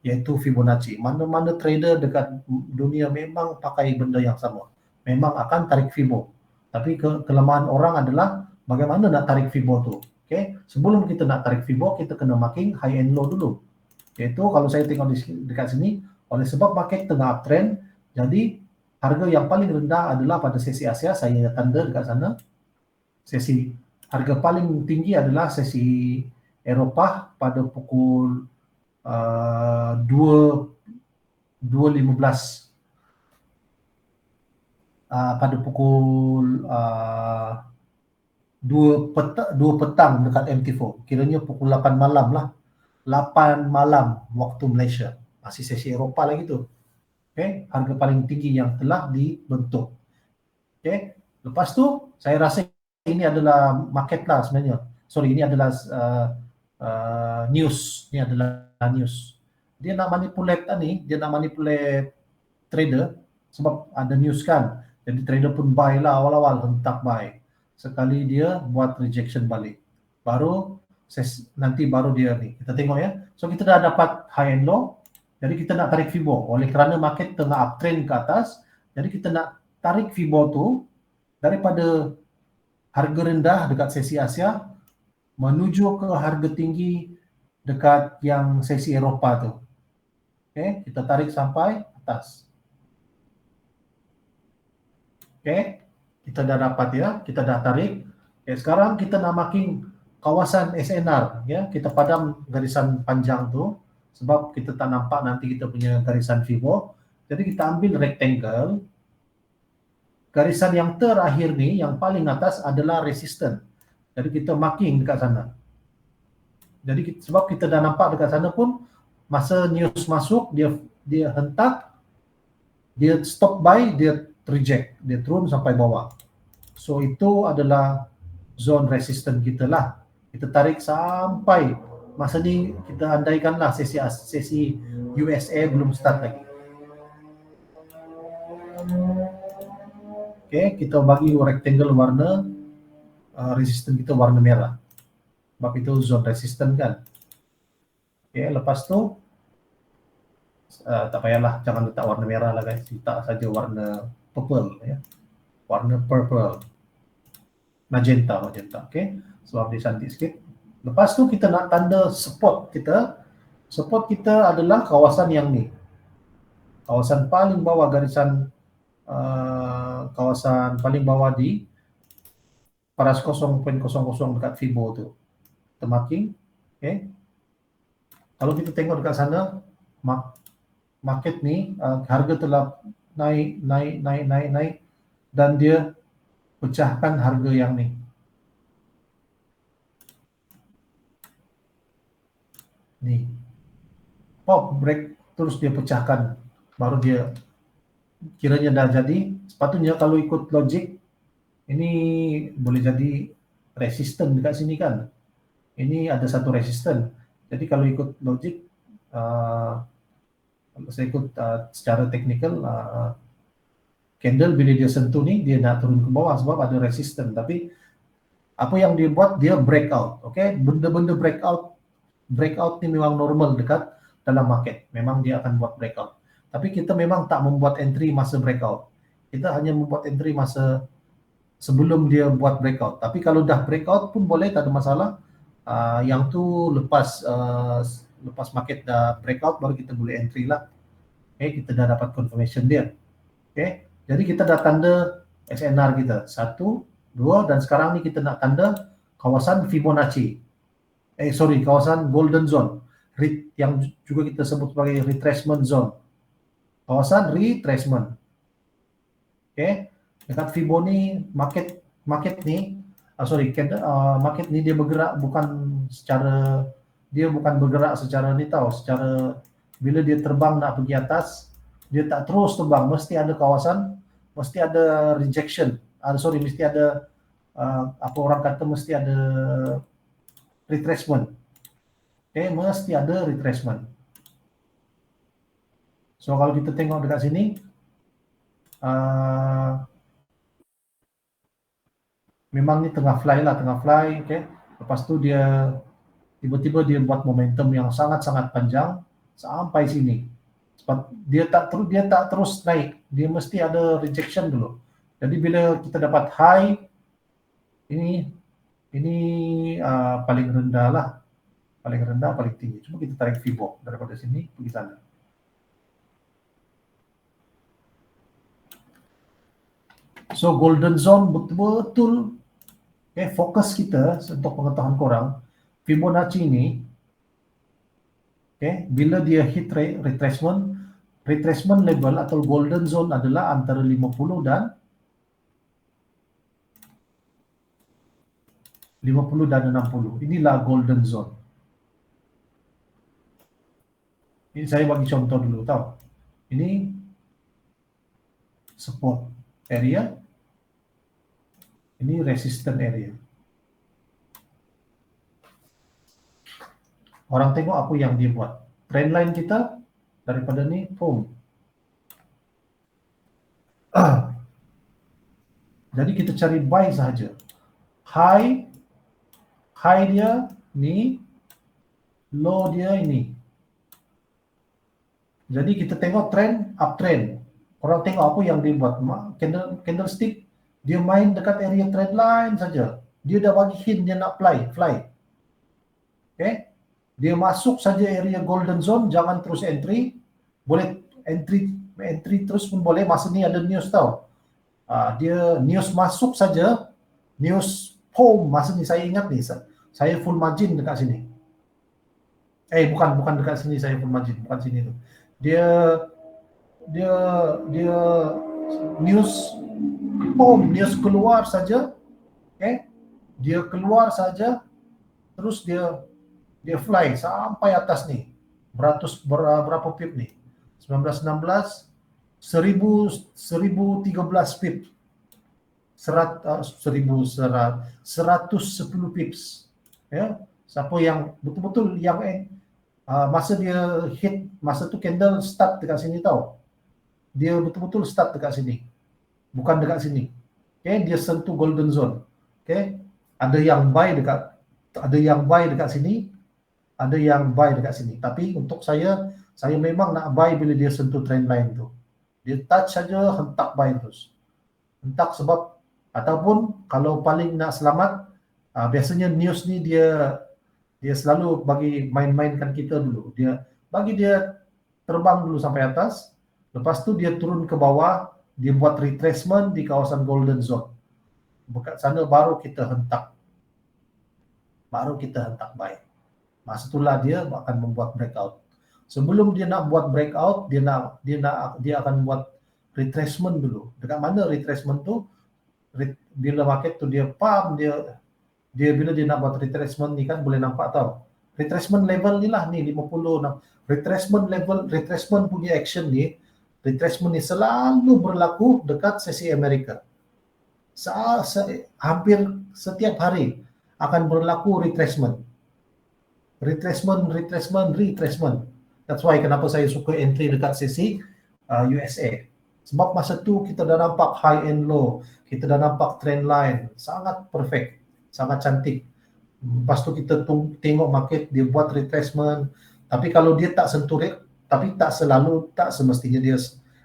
iaitu Fibonacci. Mana-mana trader dekat dunia memang pakai benda yang sama, memang akan tarik Fibo. Tapi kelemahan orang adalah bagaimana nak tarik Fibo tu. Okay, sebelum kita nak tarik Fibo, kita kena marking high and low dulu. Iaitu kalau saya tengok dekat sini, oleh sebab market tengah uptrend, jadi harga yang paling rendah adalah pada sesi Asia. Saya tanda dekat sana. Sesi harga paling tinggi adalah sesi Eropah pada pukul 2.15, pada pukul 2 petang dekat MT4. Kiranya pukul 8 malam lah. 8 malam waktu Malaysia. Masih sesi Eropah lagi tu. Okay? Harga paling tinggi yang telah dibentuk. Okay? Lepas tu, saya rasa ini adalah market lah sebenarnya. Sorry, ini adalah news. Ini adalah news. Dia nak manipulate ni, dia nak manipulate trader sebab ada news kan. Jadi trader pun buy lah awal-awal, hentak buy. Sekali dia buat rejection balik. Baru nanti baru dia ni. Kita tengok ya. So kita dah dapat high and low. Jadi kita nak tarik Fibo. Oleh kerana market tengah uptrend ke atas, jadi kita nak tarik Fibo tu daripada harga rendah dekat sesi Asia menuju ke harga tinggi dekat yang sesi Eropah tu. Okay, kita tarik sampai atas. Okay, kita dah dapat ya, kita dah tarik. Okay, sekarang kita nak marking kawasan SNR ya, kita padam garisan panjang tu sebab kita tak nampak nanti kita punya garisan Fibo. Jadi kita ambil rectangle. Garisan yang terakhir ni, yang paling atas adalah resisten. Jadi kita marking dekat sana. Jadi sebab kita dah nampak dekat sana pun, masa news masuk, dia hentak, dia stop buy, dia reject, dia turun sampai bawah. So itu adalah zone resisten kita lah. Kita tarik sampai masa ni kita andaikanlah sesi USA belum start lagi. Okay, kita bagi rectangle warna resisten kita warna merah. Sebab itu zone resisten kan. Okay, lepas tu tak payahlah, jangan letak warna merah lah guys, letak saja warna purple ya. Warna purple. Magenta. Okay, sebab dia cantik sikit. Lepas tu kita nak tanda support kita. Support kita adalah kawasan yang ni. Kawasan paling bawah garisan kawasan paling bawah di paras 0.00 dekat Fibo tu. Kita marking. Okay. Kalau kita tengok dekat sana, market ni harga telah naik dan dia pecahkan harga yang ni. Ni. Pop break terus dia pecahkan. Baru dia kiranya dah jadi. Sepatutnya kalau ikut logik ini boleh jadi resisten dekat sini kan. Ini ada satu resisten. Jadi kalau ikut logik saya ikut secara teknikal candle bila dia sentuh ni dia nak turun ke bawah sebab ada resisten, tapi apa yang dia buat, dia breakout. Okay, benda-benda breakout ni memang normal dekat dalam market, memang dia akan buat breakout, tapi kita memang tak membuat entry masa breakout, kita hanya membuat entry masa sebelum dia buat breakout. Tapi kalau dah breakout pun boleh, tak ada masalah. Yang tu lepas market dah breakout baru kita boleh entry lah. Okay, kita dah dapat confirmation dia. Okay, jadi kita dah tanda SNR kita 1, 2, dan sekarang ni kita nak tanda kawasan Fibonacci. Kawasan Golden Zone, yang juga kita sebut sebagai retracement zone. Kawasan retracement. Okay, dekat Fibo ni market ni market ni dia bergerak bukan bergerak secara ni tahu, secara bila dia terbang nak pergi atas, dia tak terus terbang, mesti ada kawasan, mesti ada rejection, mesti ada apa orang kata, mesti ada retracement. Okay, mesti ada retracement. So kalau kita tengok dekat sini, memang ni tengah fly. Okay, lepas tu dia tiba-tiba dia buat momentum yang sangat-sangat panjang sampai sini. Sebab dia tak terus naik, dia mesti ada rejection dulu. Jadi bila kita dapat high ini paling rendah lah, paling tinggi. Cuma kita tarik Fibo daripada sini pergi sana. So golden zone betul-betul fokus kita untuk pengetahuan korang. Fibonacci ini, bila dia hit retracement level atau golden zone adalah antara 50 dan 60. Inilah golden zone. Ini saya bagi contoh dulu, tahu. Ini support area, ini resistant area. Orang tengok apa yang dia buat. Trendline kita daripada ni, boom. Jadi kita cari buy saja. High dia ni, low dia ini. Jadi kita tengok trend, uptrend. Orang tengok apa yang dia buat. Candlestick, dia main dekat area trend line saja. Dia dah bagi hint dia nak fly. Okay? Dia masuk saja area golden zone, jangan terus entry. Boleh entry terus pun boleh. Masa ni ada news tau. Dia news masuk saja, news masa ni saya ingat nih, saya full margin dekat sini. Bukan dekat sini saya full margin, bukan sini tuh. Dia news keluar saja, dia keluar saja, terus dia fly sampai atas nih, berapa pip nih, 1916, 1013 pip, 110 pips, ya. Siapa yang betul-betul yang masa dia hit, masa tu candle start dekat sini tau, dia betul-betul start dekat sini, bukan dekat sini. Dia sentuh golden zone. Ada yang buy dekat sini, ada yang buy dekat sini. Tapi untuk saya memang nak buy bila dia sentuh trend line tu. Dia touch saja, hentak buy terus. Hentak sebab, ataupun kalau paling nak selamat, biasanya news ni dia selalu bagi main-mainkan kita dulu. Dia terbang dulu sampai atas, lepas tu dia turun ke bawah, dia buat retracement di kawasan golden zone. Bukan sana baru kita hentak buy. Masa itulah dia akan membuat breakout. Sebelum dia nak buat breakout, dia akan buat retracement dulu. Dekat mana retracement tu? Bila market tu dia pump, bila dia nak buat retracement ni kan boleh nampak tau. Retracement level ni lah ni 50. Retracement punya action ni, retracement ni selalu berlaku dekat sesi Amerika. Hampir setiap hari akan berlaku retracement. That's why kenapa saya suka entry dekat sesi USA. Sebab masa tu kita dah nampak high and low, kita dah nampak trend line, sangat perfect, sangat cantik. Lepas tu kita tengok market dia buat retracement, tapi kalau dia tak sentuh, tapi tak semestinya dia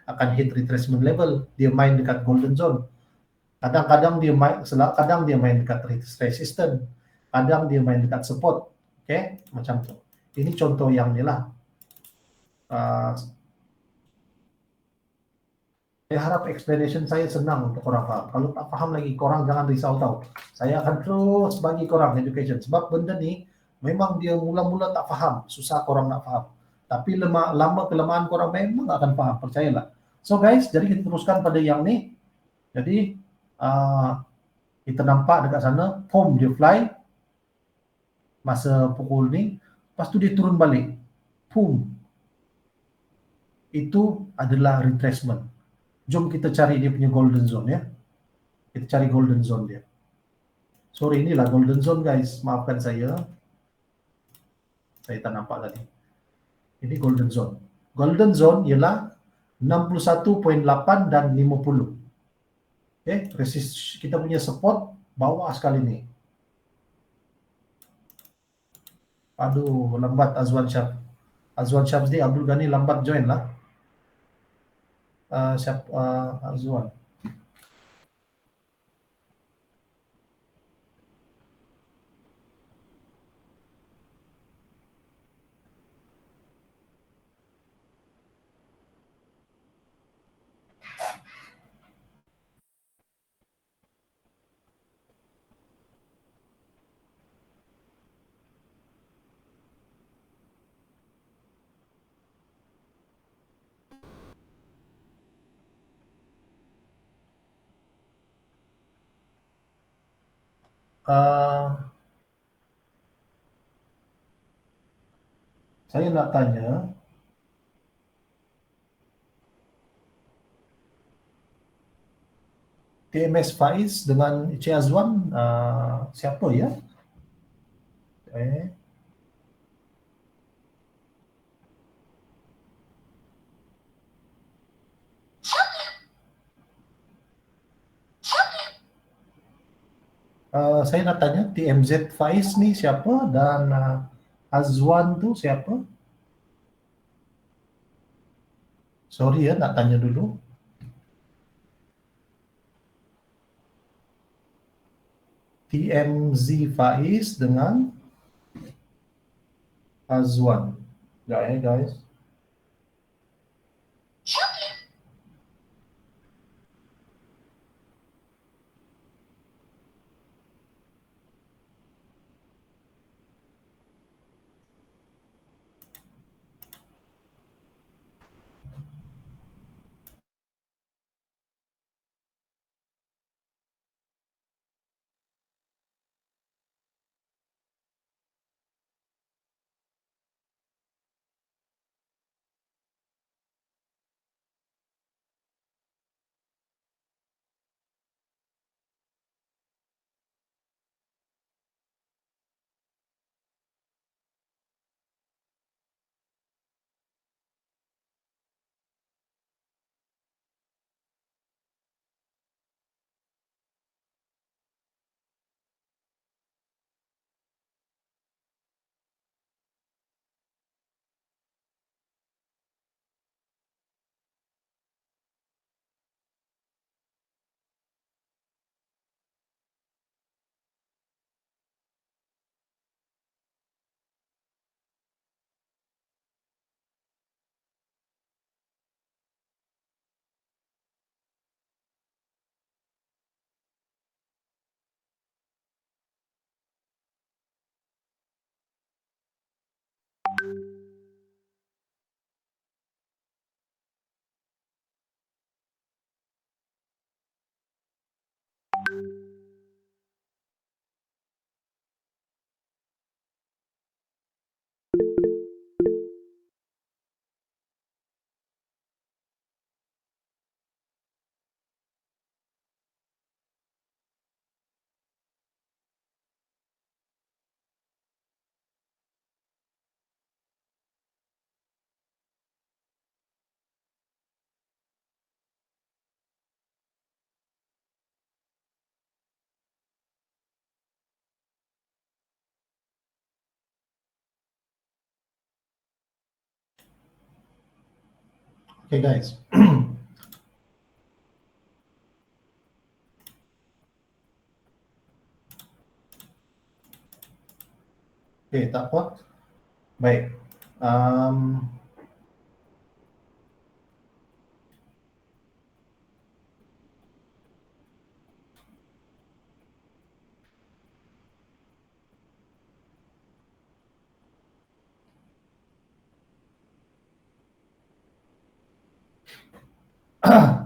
akan hit retracement level. Dia main dekat golden zone. Kadang-kadang dia main dekat resistance, kadang dia main dekat support. Macam tu. Ini contoh yang ni lah. Saya harap explanation saya senang untuk korang faham. Kalau tak faham lagi, korang jangan risau tahu. Saya akan terus bagi korang education. Sebab benda ni memang dia mula-mula tak faham, susah korang nak faham. Tapi lama kelamaan korang memang akan faham, percayalah. So guys, jadi kita teruskan pada yang ni. Jadi kita nampak dekat sana, dia fly masa pukul ni, lepas tu dia turun balik. Itu adalah retracement. Jom kita cari dia punya golden zone ya. Kita cari golden zone dia. Sorry, inilah golden zone guys. Maafkan saya. Saya tak nampak tadi. Ini golden zone. Golden zone ialah 61.8 dan 50. Kita punya support bawah sekali ni. Aduh, lambat Azwan Syabzi Abdul Ghani lambat join lah. Azwan. Saya nak tanya, TMS Faiz dengan Encik Azwan, siapa ya? Saya nak tanya TMZ Faiz ni siapa dan Azwan tu siapa? Sorry ya, nak tanya dulu. TMZ Faiz dengan Azwan. Ya guys. Okay guys. Okay, tak apa. Baik.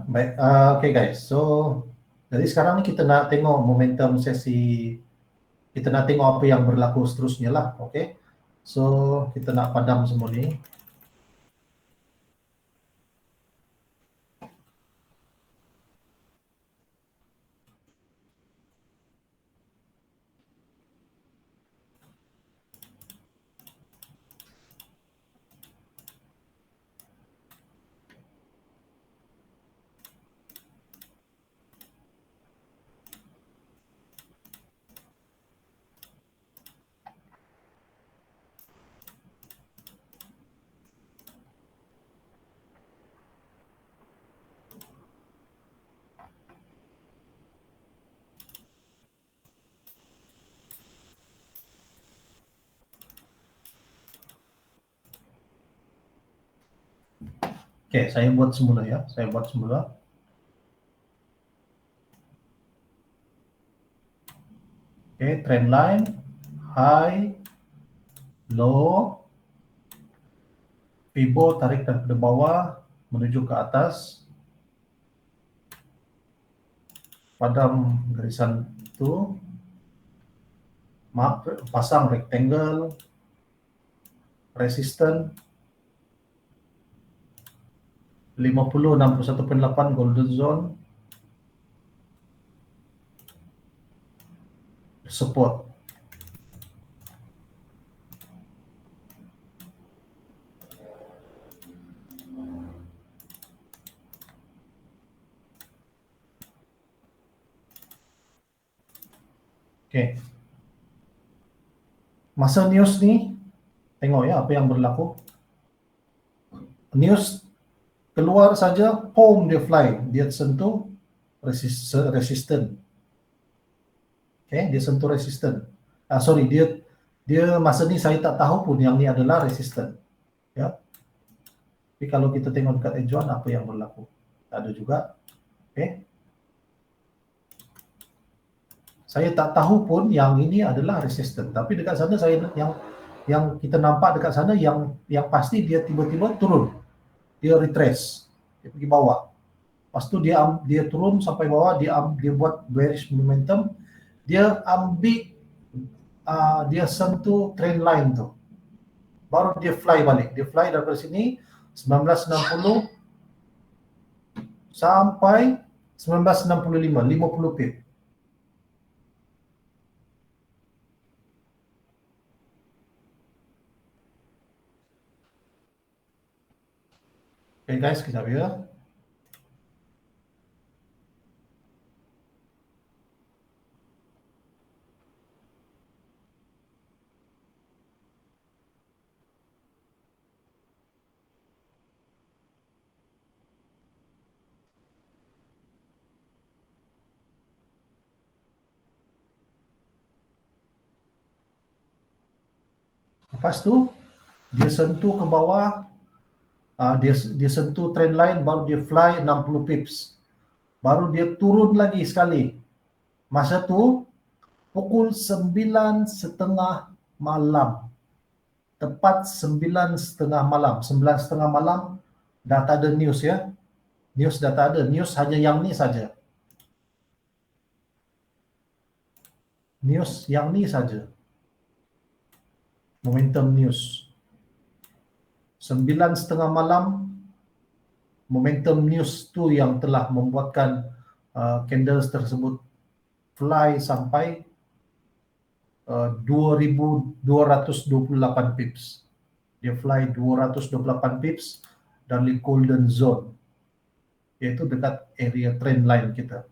Baik, okay guys. So, dari sekarang ni kita nak tengok momentum sesi, kita nak tengok apa yang berlaku seterusnya lah, okay? So, kita nak padam semua ni. Okay, saya buat semula ya. Saya buat semula. Okay, trend line, high, low, Fibo tarik dari bawah menuju ke atas, padam garisan itu, pasang rectangle, resisten 50 61.8 golden zone, support. Oke. Masa news nih, tengok ya apa yang berlaku. News keluar saja, home dia fly, dia sentuh resistant. Oke, dia sentuh resistant. Sorry, dia masa ni saya tak tahu pun yang ni adalah resistant. Ya. Tapi kalau kita tengok dekat edge one apa yang berlaku? Ada juga. Oke. Saya tak tahu pun yang ini adalah resistant. Tapi dekat sana saya yang kita nampak dekat sana yang pasti dia tiba-tiba turun. Dia retrace. Dia pergi bawah. Lepas tu dia turun sampai bawah, dia buat bearish momentum. Dia ambil dia sentuh trend line tu. Baru dia fly balik. Dia fly dari sini 1960 sampai 1965, 50 pip. Okay guys, kita lihat. Lepas tu dia sentuh ke bawah, dia sentuh trend line, baru dia fly 60 pips. Baru dia turun lagi sekali. Masa tu pukul 9:30 malam. Tepat 9:30 malam. 9:30 malam dah tak ada news ya. News dah tak ada. News hanya yang ni saja. News yang ni saja. Momentum news. 9:30 malam momentum news tu yang telah membuatkan candles tersebut fly sampai 2228 pips. Dia fly 228 pips dari golden zone, yaitu dekat area trend line kita.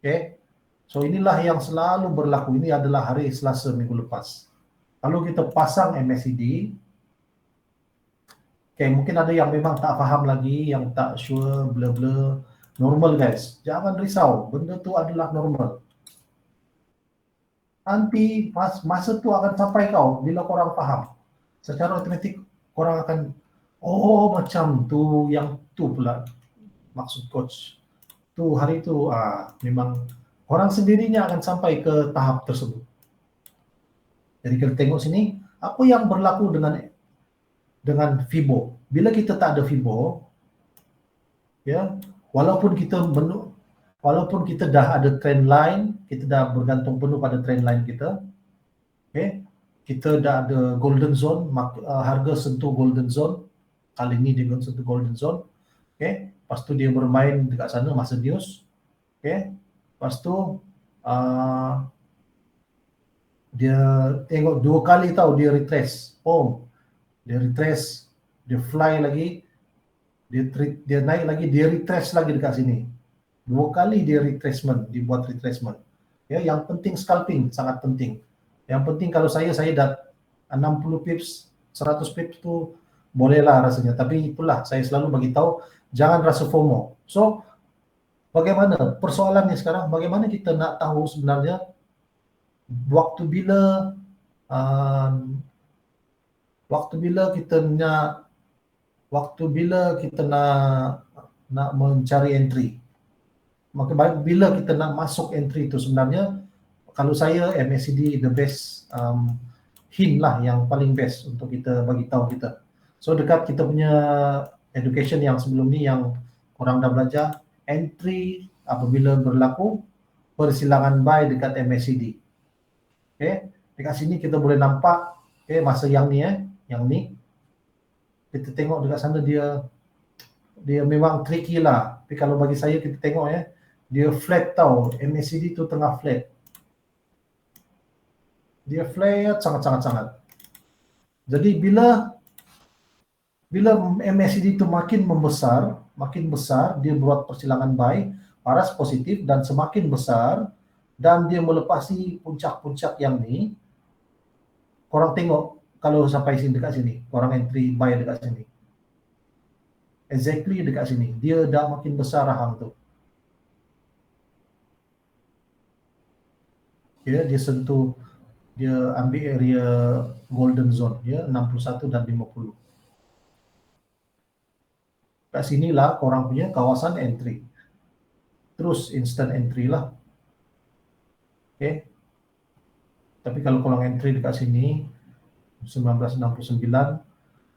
Okay. So inilah yang selalu berlaku. Ini adalah hari Selasa minggu lepas. Kalau kita pasang MACD, okay, mungkin ada yang memang tak faham lagi, yang tak sure, bla-bla. Normal guys, jangan risau. Benda tu adalah normal. Nanti masa tu akan sampai kau bila korang faham. Secara otomatik korang akan, oh macam tu, yang tu pula maksud coach. Tu hari tu memang orang sendirinya akan sampai ke tahap tersebut. Jadi kita tengok sini, apa yang berlaku dengan Fibo. Bila kita tak ada Fibo, ya, walaupun kita dah ada trend line, kita dah bergantung penuh pada trend line kita, okay, kita dah ada golden zone, harga sentuh golden zone, kali ini dia sentuh golden zone, okay, lepas tu dia bermain dekat sana masa news, okay, lepas tu dia tengok 2 kali tahu dia retrace, dia retrace, dia fly lagi, dia naik lagi, dia retrace lagi dekat sini. 2 kali dia dibuat retracement. Ya, yang penting scalping sangat penting. Yang penting kalau saya dah 60 pips, 100 pips tu bolehlah rasanya. Tapi itulah saya selalu bagi tahu, jangan rasa FOMO. So, bagaimana persoalannya sekarang? Bagaimana kita nak tahu sebenarnya waktu bila kita nak mencari entry. Maka bila kita nak masuk entry itu sebenarnya, kalau saya MACD the best hint lah, yang paling best untuk kita bagi tahu kita. So dekat kita punya education yang sebelum ni yang orang dah belajar, entry apabila berlaku persilangan buy dekat MACD. Okay, dekat sini kita boleh nampak, okay, masa yang ni kita tengok dekat sana dia memang tricky lah. Tapi kalau bagi saya kita tengok dia flat tau, MACD tu tengah flat. Dia flat sangat. Jadi bila MACD itu makin besar, dia buat persilangan buy, paras positif dan semakin besar dan dia melepasi puncak-puncak yang ni, korang tengok kalau sampai sini dekat sini, korang entry buy dekat sini. Exactly dekat sini, dia dah makin besar rahang tu. Ya, dia sentuh, dia ambil area golden zone ya, 61 dan 50. Kat sinilah korang punya kawasan entry. Terus instant entry lah. Okay. Tapi kalau korang entry dekat sini 1969,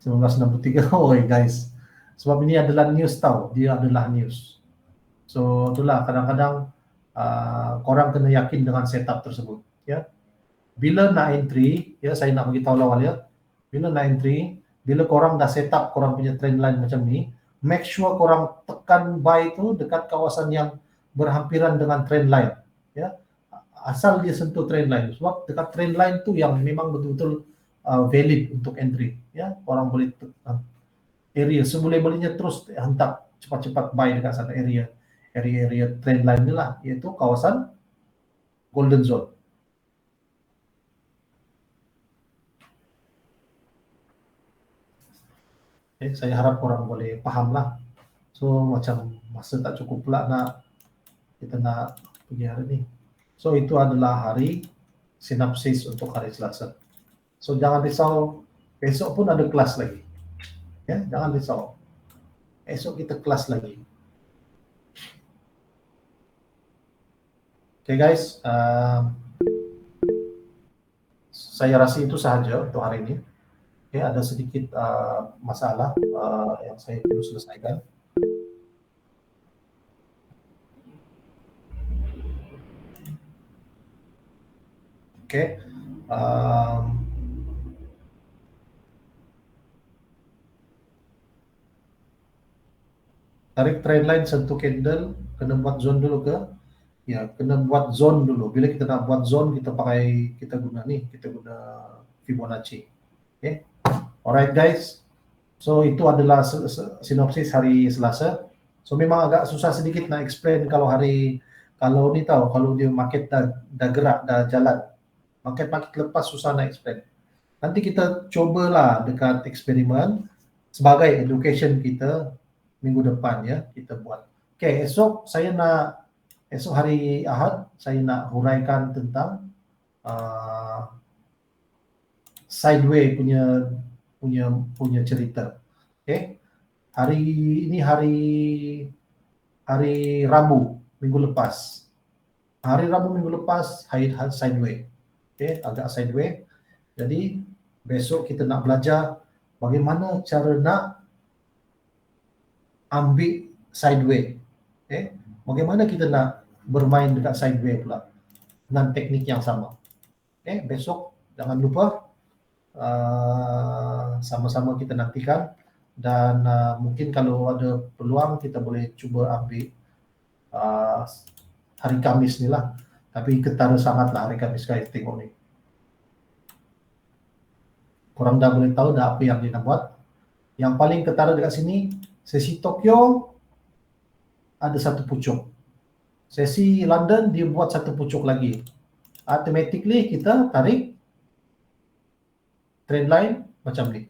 1963, oh guys. Sebab ini adalah news tau, dia adalah news. So itulah kadang-kadang korang kena yakin dengan setup tersebut ya. Bila nak entry, ya saya nak bagi tahu awal ya. Bila nak entry, bila korang dah setup korang punya trend line macam ni, make sure korang tekan buy tu dekat kawasan yang berhampiran dengan trend line ya. Asal dia sentuh trend line, sebab dekat trend line tu yang memang betul-betul valid untuk entry ya. Orang boleh area seboleh-bolehnya terus hantar cepat-cepat buy dekat sana area trend line ni lah, iaitu kawasan golden zone. Saya harap korang boleh faham lah. So macam masa tak cukup pula kita nak pergi hari ni. So itu adalah hari sinopsis untuk hari Selasa. So jangan risau, besok pun ada kelas lagi. Ya, jangan risau. Esok kita kelas lagi. Okay guys, saya rasa itu sahaja untuk hari ini. Okay, ada sedikit masalah yang saya perlu selesaikan. Okay. Tarik trend line sentuh candle, kena buat zone dulu ke? Ya, kena buat zone dulu. Bila kita nak buat zone, kita guna Fibonacci. Okay. Alright guys. So itu adalah sinopsis hari Selasa. So memang agak susah sedikit nak explain kalau dia market dah gerak, dah jalan. Market lepas susah nak explain. Nanti kita cobalah dekat eksperimen sebagai education kita minggu depan ya, kita buat. Okay, esok hari Ahad saya nak huraikan tentang sideway punya cerita. Okay. Hari ini hari Rabu minggu lepas. Hari Rabu minggu lepas sideway. Okay, agak sideway. Jadi besok kita nak belajar bagaimana cara nak ambil sideway. Okay. Bagaimana kita nak bermain dekat sideway pula dengan teknik yang sama. Okay, besok jangan lupa sama-sama kita nantikan dan mungkin kalau ada peluang kita boleh cuba ambil hari Kamis ni lah. Tapi ketara sangatlah hari Kamis guys, tengok ni. Korang dah boleh tahu dah apa yang dia nak buat. Yang paling ketara dekat sini, sesi Tokyo ada satu pucuk. Sesi London dia buat satu pucuk lagi. Automatically kita tarik trend line macam ni.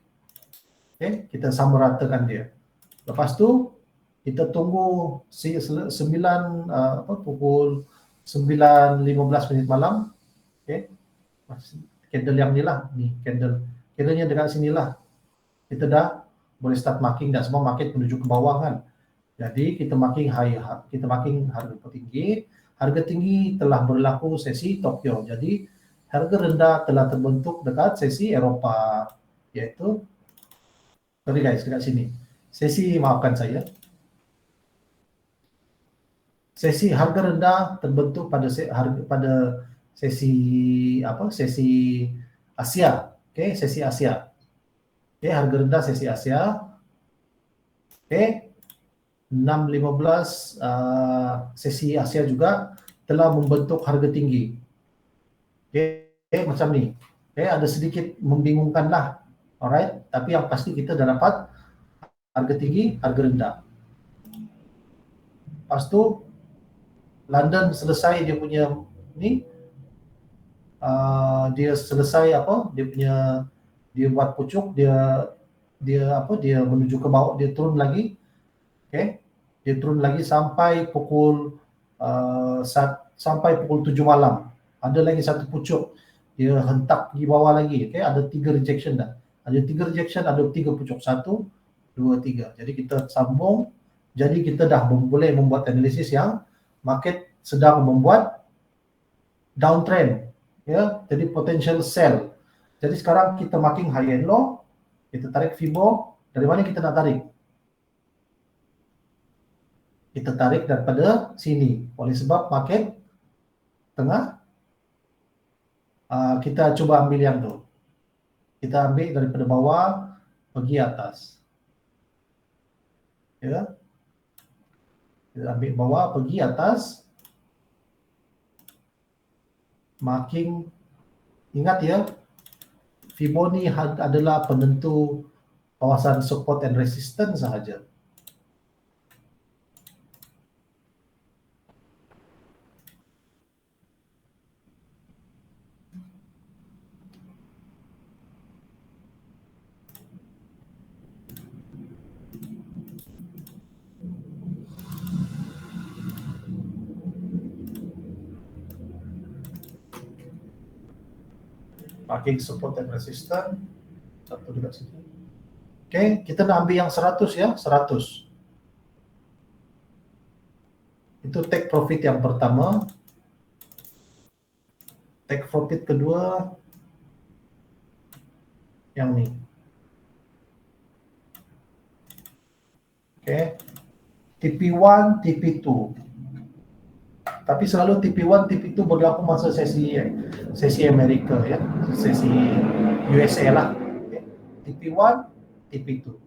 Okay, kita samaratakan dia. Lepas tu kita tunggu pukul 9.15 malam. Okay. Candle yang ni lah, ni candlenya dekat sini lah. Kita dah boleh start marking dan semua market menuju ke bawah kan. Jadi kita marking harga tertinggi. Harga tinggi telah berlaku sesi Tokyo. Jadi harga rendah telah terbentuk dekat sesi Eropah, yaitu sorry guys, dekat sini. Maafkan saya. Sesi harga rendah terbentuk pada sesi Asia. Okay, sesi Asia. Okay, harga rendah sesi Asia. Okay, 6.15 sesi Asia juga telah membentuk harga tinggi. Okay, macam ni. Ada sedikit membingungkan lah. Alright, tapi yang pasti kita dah dapat harga tinggi, harga rendah. Lepas tu London selesai dia punya ni, dia selesai dia buat pucuk, dia menuju ke bawah, dia turun lagi, dia turun lagi sampai pukul 7 malam. Ada lagi satu pucuk, dia hentak pergi bawah lagi, ada 3 rejection dah. Ada 3 rejection, ada 3 pucuk, 1, 2, 3. Jadi kita sambung, jadi kita dah boleh membuat analisis yang market sedang membuat downtrend, jadi potential sell. Jadi sekarang kita marking high and low, kita tarik Fibo. Dari mana kita nak tarik? Kita tarik daripada sini. Oleh sebab market tengah, kita coba ambil yang tu. Kita ambil daripada bawah pergi atas. Kita ambil bawah pergi atas. Marking, ingat ya, Fibonacci adalah penentu kawasan support and resistance sahaja. Marking support and resistance, satu dekat sini. Kita nak ambil yang 100 ya, 100. Itu take profit yang pertama. Take profit kedua yang ni. TP1, TP2. Tapi selalu TP1, TP2 berlaku masa sesi Amerika ya, sesi USA lah. TP1, TP2.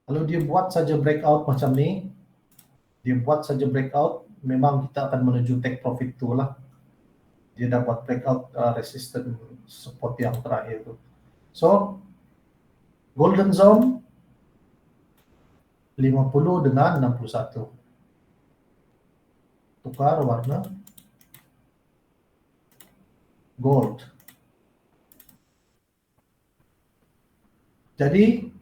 Kalau dia buat saja breakout macam ni, memang kita akan menuju take profit tu lah. Dia dapat breakout resistance support yang terakhir tu. So, golden zone 50 dengan 61. Tukar warna gold. Jadi,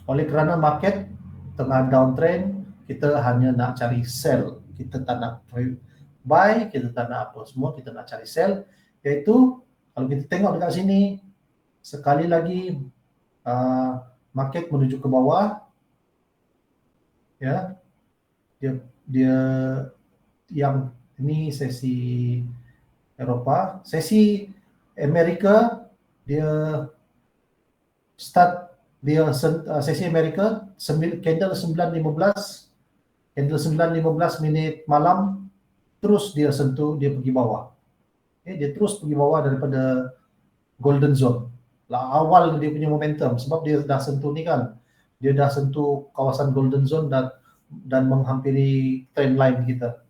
oleh kerana market tengah downtrend, kita hanya nak cari sell. Kita tak nak buy, kita tak nak apa semua, kita nak cari sell. Iaitu, kalau kita tengok dekat sini, sekali lagi market menuju ke bawah, ya, dia yang ini sesi Eropah, sesi Amerika sesi Amerika candle 9.15 minit malam, terus dia pergi bawah. Dia terus pergi bawah daripada golden zone. Awal dia punya momentum, sebab dia dah sentuh ni kan. Dia dah sentuh kawasan golden zone dan menghampiri trend line kita.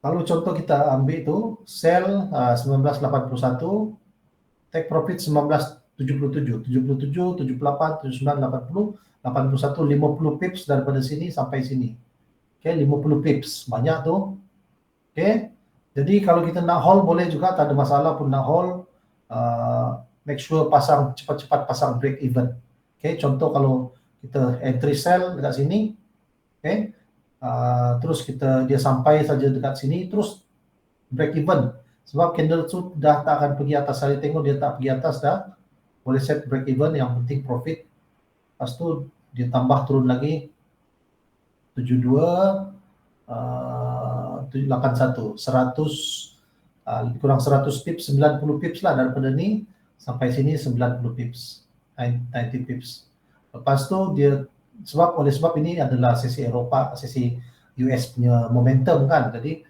Kalau contoh kita ambil tu, sell 1981, take profit 1977, 78, 79, 80, 81, 50 pips daripada sini sampai sini. 50 pips, banyak tu. Jadi kalau kita nak hold boleh juga, tak ada masalah pun nak hold. Make sure cepat-cepat pasang break even. Contoh kalau kita entry sell dekat sini, terus dia sampai saja dekat sini, terus break even. Sebab candle tu dah tak akan pergi atas. Saya tengok dia tak pergi atas dah. Boleh set break even, yang penting profit. Lepas tu dia tambah turun lagi 72, 81, 100, kurang 100 pips, 90 pips lah daripada ni sampai sini, 90 pips, 90 pips. Lepas tu dia oleh sebab ini adalah sesi Eropah, sesi US punya momentum kan. Jadi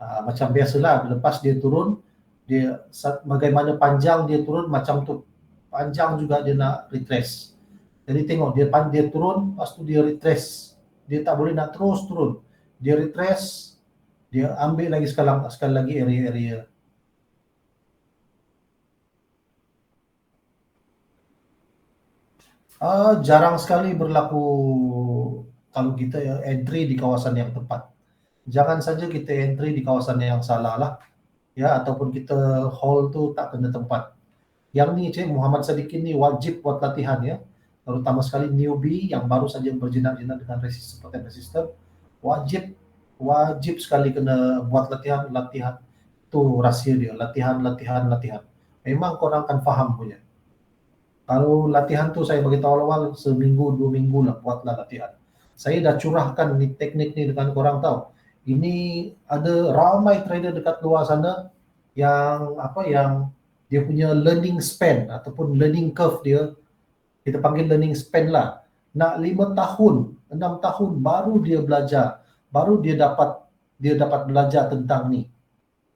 macam biasalah lepas dia turun, dia bagaimana panjang dia turun macam tu panjang juga dia nak retrace. Jadi tengok dia turun, lepas tu dia retrace. Dia tak boleh nak terus turun. Dia retrace, dia ambil lagi sekali lagi area-area. Jarang sekali berlaku kalau kita entry di kawasan yang tepat. Jangan saja kita entry di kawasan yang salah lah, ya, ataupun kita hold tu tak kena tempat. Yang ni Cik Muhammad Sadikin ni wajib buat latihan ya, terutama sekali newbie yang baru saja berjinak-jinak dengan resistor, wajib wajib sekali kena buat latihan tu rahsia dia, latihan. Memang korang akan faham punya. Kalau latihan tu saya beritahu awal seminggu 2 minggu lah buatlah latihan. Saya dah curahkan ni teknik ni dengan korang tahu. Ini ada ramai trader dekat luar sana yang dia punya learning span ataupun learning curve dia, kita panggil learning span lah. Nak 5 tahun, 6 tahun baru dia belajar, baru dia dapat belajar tentang ni.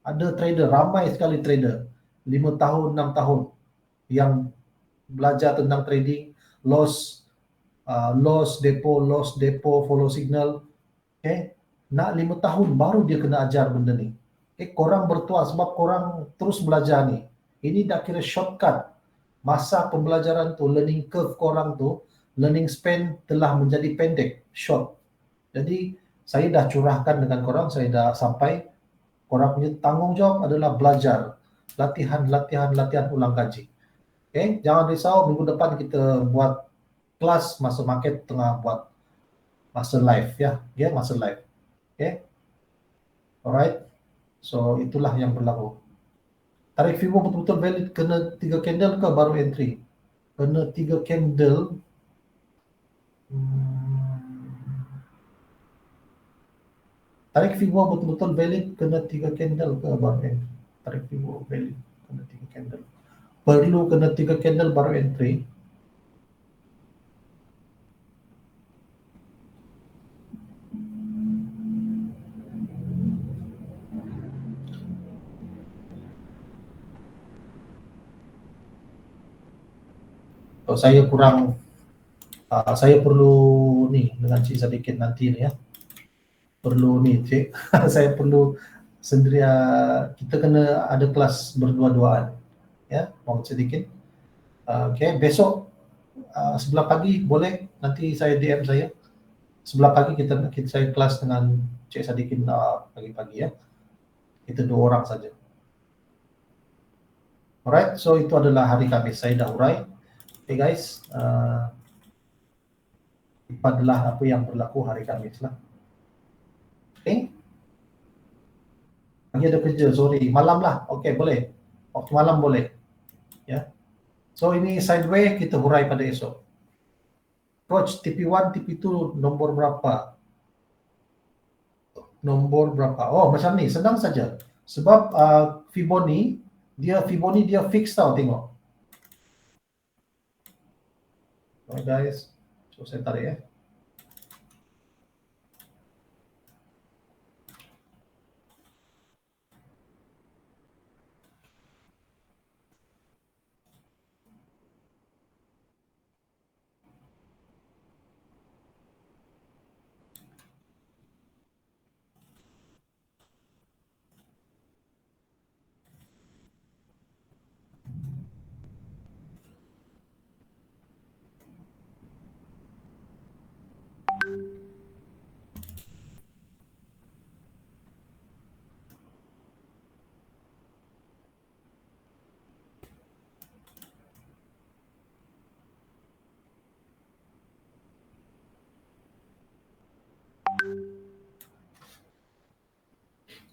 Ada trader, ramai sekali trader 5 tahun, 6 tahun yang belajar tentang trading, loss depo, follow signal. Okay, nak 5 tahun baru dia kena ajar benda ni. Korang bertuah sebab korang terus belajar ni. Ini dah kira shortcut. Masa pembelajaran tu, learning curve korang tu, learning span telah menjadi pendek, short. Jadi saya dah curahkan dengan korang, saya dah sampai. Korang punya tanggungjawab adalah belajar, latihan ulang kaji. Okay, jangan risau, minggu depan kita buat kelas masa market tengah buat masa live ya, masa live. Okay, alright. So itulah yang berlaku. Tarik Fibo betul-betul valid kena 3 candle ke baru entry? Kena 3 candle. Tarik Fibo betul-betul valid kena 3 candle ke baru entry? Tarik Fibo valid kena 3 candle. Perlu kena 3 candle baru entry. So, saya perlu ni dengan Cik sedikit nanti ni ya. Perlu ni Cik, saya perlu sendiri, kita kena ada kelas berdua-duaan ya, mau sedikit. Okay, besok sebelah pagi boleh, nanti saya DM saya. Sebelah pagi saya kelas dengan Cik Sadikin pagi-pagi ya. Kita 2 orang saja. Alright, so itu adalah hari Khamis, saya dah urai. Okay guys, itu adalah apa yang berlaku hari Khamis lah. Okay. Pagi ada kerja, sorry. Malam lah, okay boleh. Waktu malam boleh. Ya. So ini sideway kita hurai pada esok. Coach, TP1, TP2 nombor berapa? Nombor berapa? Oh macam ni, senang saja. Sebab Fibonacci dia fix tau, tengok. Oh guys, so saya tarik ya.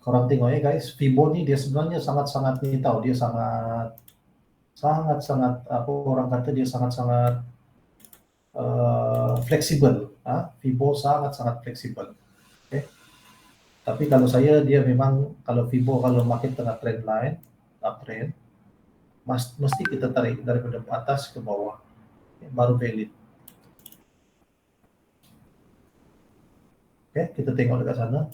Korang tengok ya guys, Fibonacci dia sebenarnya sangat-sangat ni tahu, dia sangat-sangat apa orang kata dia sangat-sangat fleksibel. Fibo sangat-sangat fleksibel. Okay. Tapi kalau saya dia memang kalau Fibo kalau market tengah trend line, uptrend, mesti kita tarik daripada atas ke bawah, baru valid. Oke, kita tengok dekat sana.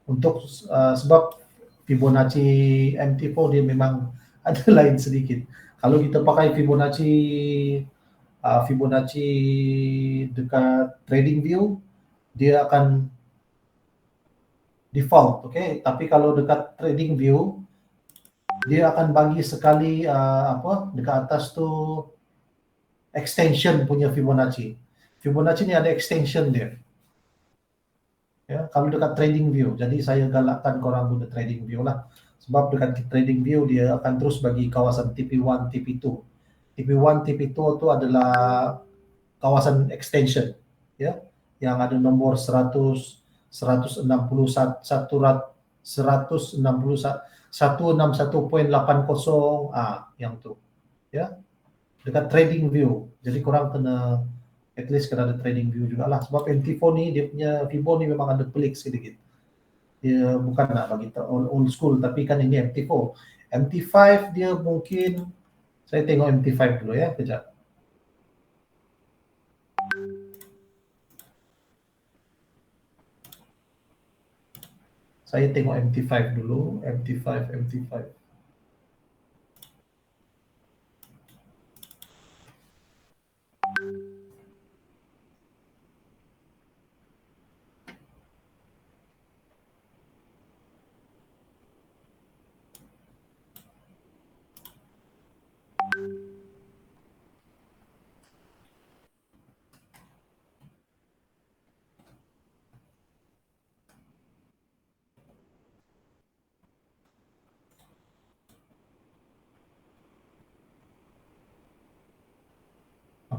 Untuk sebab Fibonacci MT4 dia memang ada lain sedikit. Kalau kita pakai Fibonacci dekat trading view, dia akan default, okay? Tapi kalau dekat trading view, dia akan bagi sekali dekat atas tu extension punya Fibonacci. Fibonacci ni ada extension dia. Ya, kalau dekat trading view. Jadi saya galakkan korang guna trading view lah. Sebab dekat trading view dia akan terus bagi kawasan TP1, TP2. TP1, TP2 itu adalah kawasan extension, ya, yang ada nomor 100, 161, 161.80, yang tu, ya, dekat trading view. Jadi kurang kena at least kena ada trading view juga lah. Sebab MT4 ni dia punya Fibo ni memang ada pelik sedikit. Dia bukan nak bagi old school, tapi kan ini MT4. MT5 dia mungkin saya tengok MT5 dulu ya, kejap. Saya tengok MT5 dulu, MT5.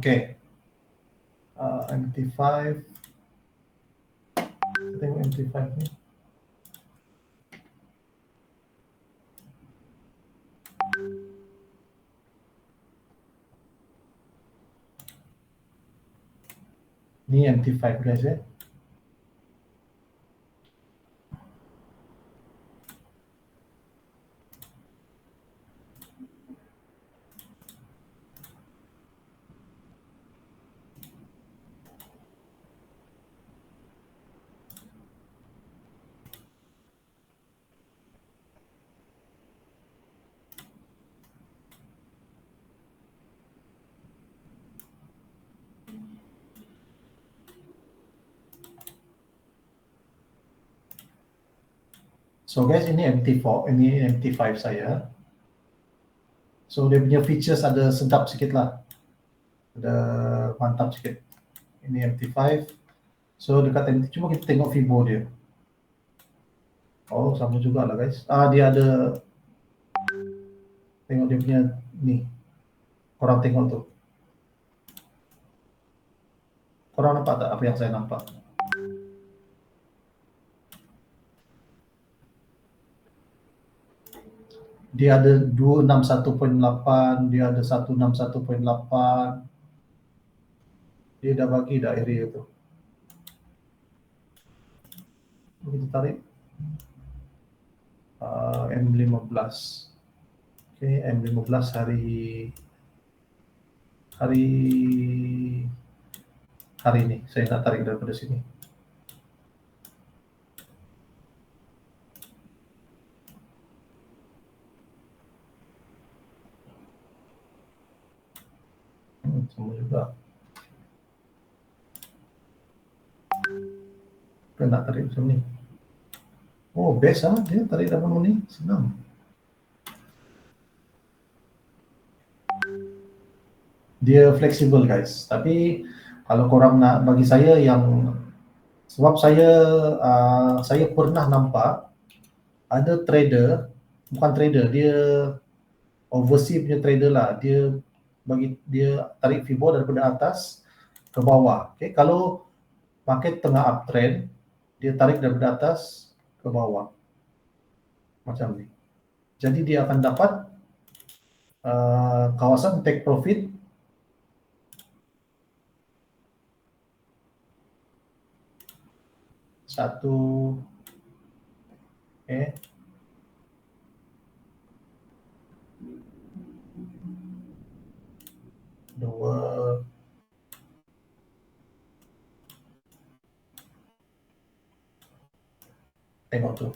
Oke, MT5. Kita tengok MT5 ni. Ni MT5 guys ya. So guys, ini MT4, ini MT5 saya. So dia punya features ada sedap sikit lah. Ada mantap sikit. Ini MT5. So dekat MT, cuma kita tengok Fibo dia. Oh, sama juga lah guys. Dia ada, tengok dia punya ni. Korang tengok tu. Korang nampak tak apa yang saya nampak? Dia ada 261.8, dia ada 161.8. Dia dah bagi dah area tu. Kita tarik M15. Okay, M15 hari ini. Saya nak tarik daripada sini. Sama juga. Kita nak tarik macam ni. Oh, best lah. Dia tarik dalam ni. Senang. Dia fleksibel guys. Tapi kalau korang nak, bagi saya yang, sebab saya pernah nampak ada trader, bukan trader, dia overseas punya trader lah. Dia tarik Fibo daripada atas ke bawah. Okay, kalau market tengah uptrend, dia tarik daripada atas ke bawah. Macam ni. Jadi dia akan dapat kawasan take profit satu, 2. Tengok tuh.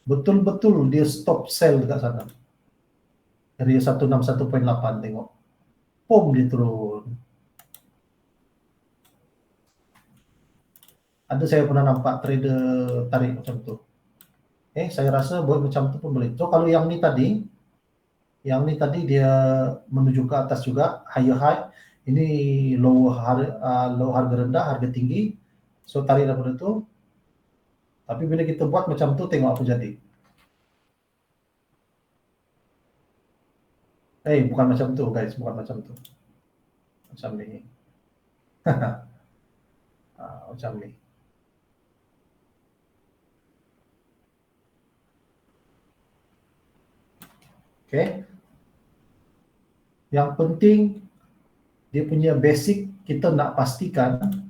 Betul-betul dia stop sell dekat sana. Dari 161.8 tengok. Pom dia turun. Ada saya pernah nampak trader tarik macam tu. Saya rasa buat macam tu pun boleh. So kalau yang ni tadi dia menuju ke atas juga, higher high. Ini low harga rendah, harga tinggi. So tarik daripada tu. Tapi bila kita buat macam tu, tengok apa jadi. Bukan macam tu guys, bukan macam tu. Macam ni. Macam ni. Okay. Yang penting dia punya basic, kita nak pastikan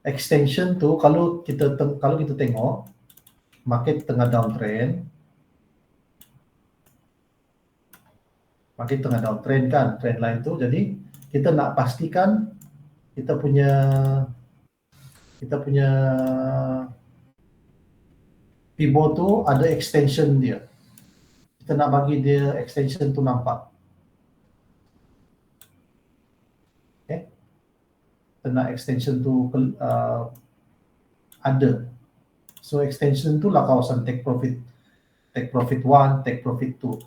extension tu kalau kita tengok market tengah downtrend, kan, trend line tu. Jadi kita nak pastikan kita punya Fibo tu ada extension dia. Kita nak bagi dia extension tu nampak. Okay. Kita nak extension tu ada. So extension tu lah kawasan take profit 1, take profit 2.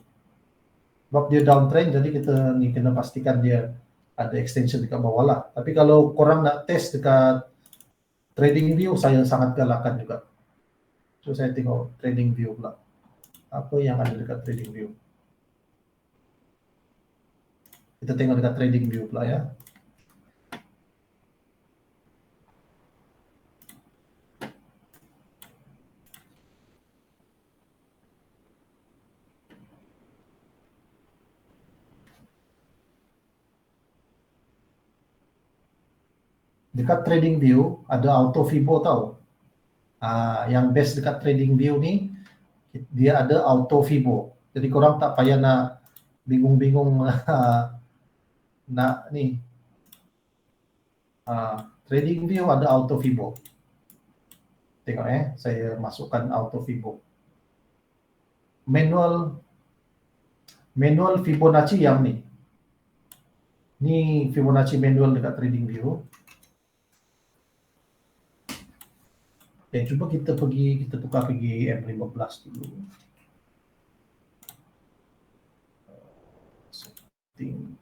Sebab dia downtrend, jadi kita ni kena pastikan dia ada extension dekat bawah lah. Tapi kalau korang nak test dekat trading view, saya sangat galakkan juga. So saya tengok trading view pula. Apa yang ada dekat trading view? Kita tengok dekat trading view pula ya. Dekat trading view ada auto Fibo tau. Yang best dekat trading view ni, dia ada auto Fibo. Jadi korang tak payah nak bingung-bingung nak ni. Trading view ada auto Fibo. Tengok saya masukkan auto Fibo. Manual Fibonacci yang ni. Ni Fibonacci manual dekat trading view. Cuba kita tukar pergi M15 dulu. Setting.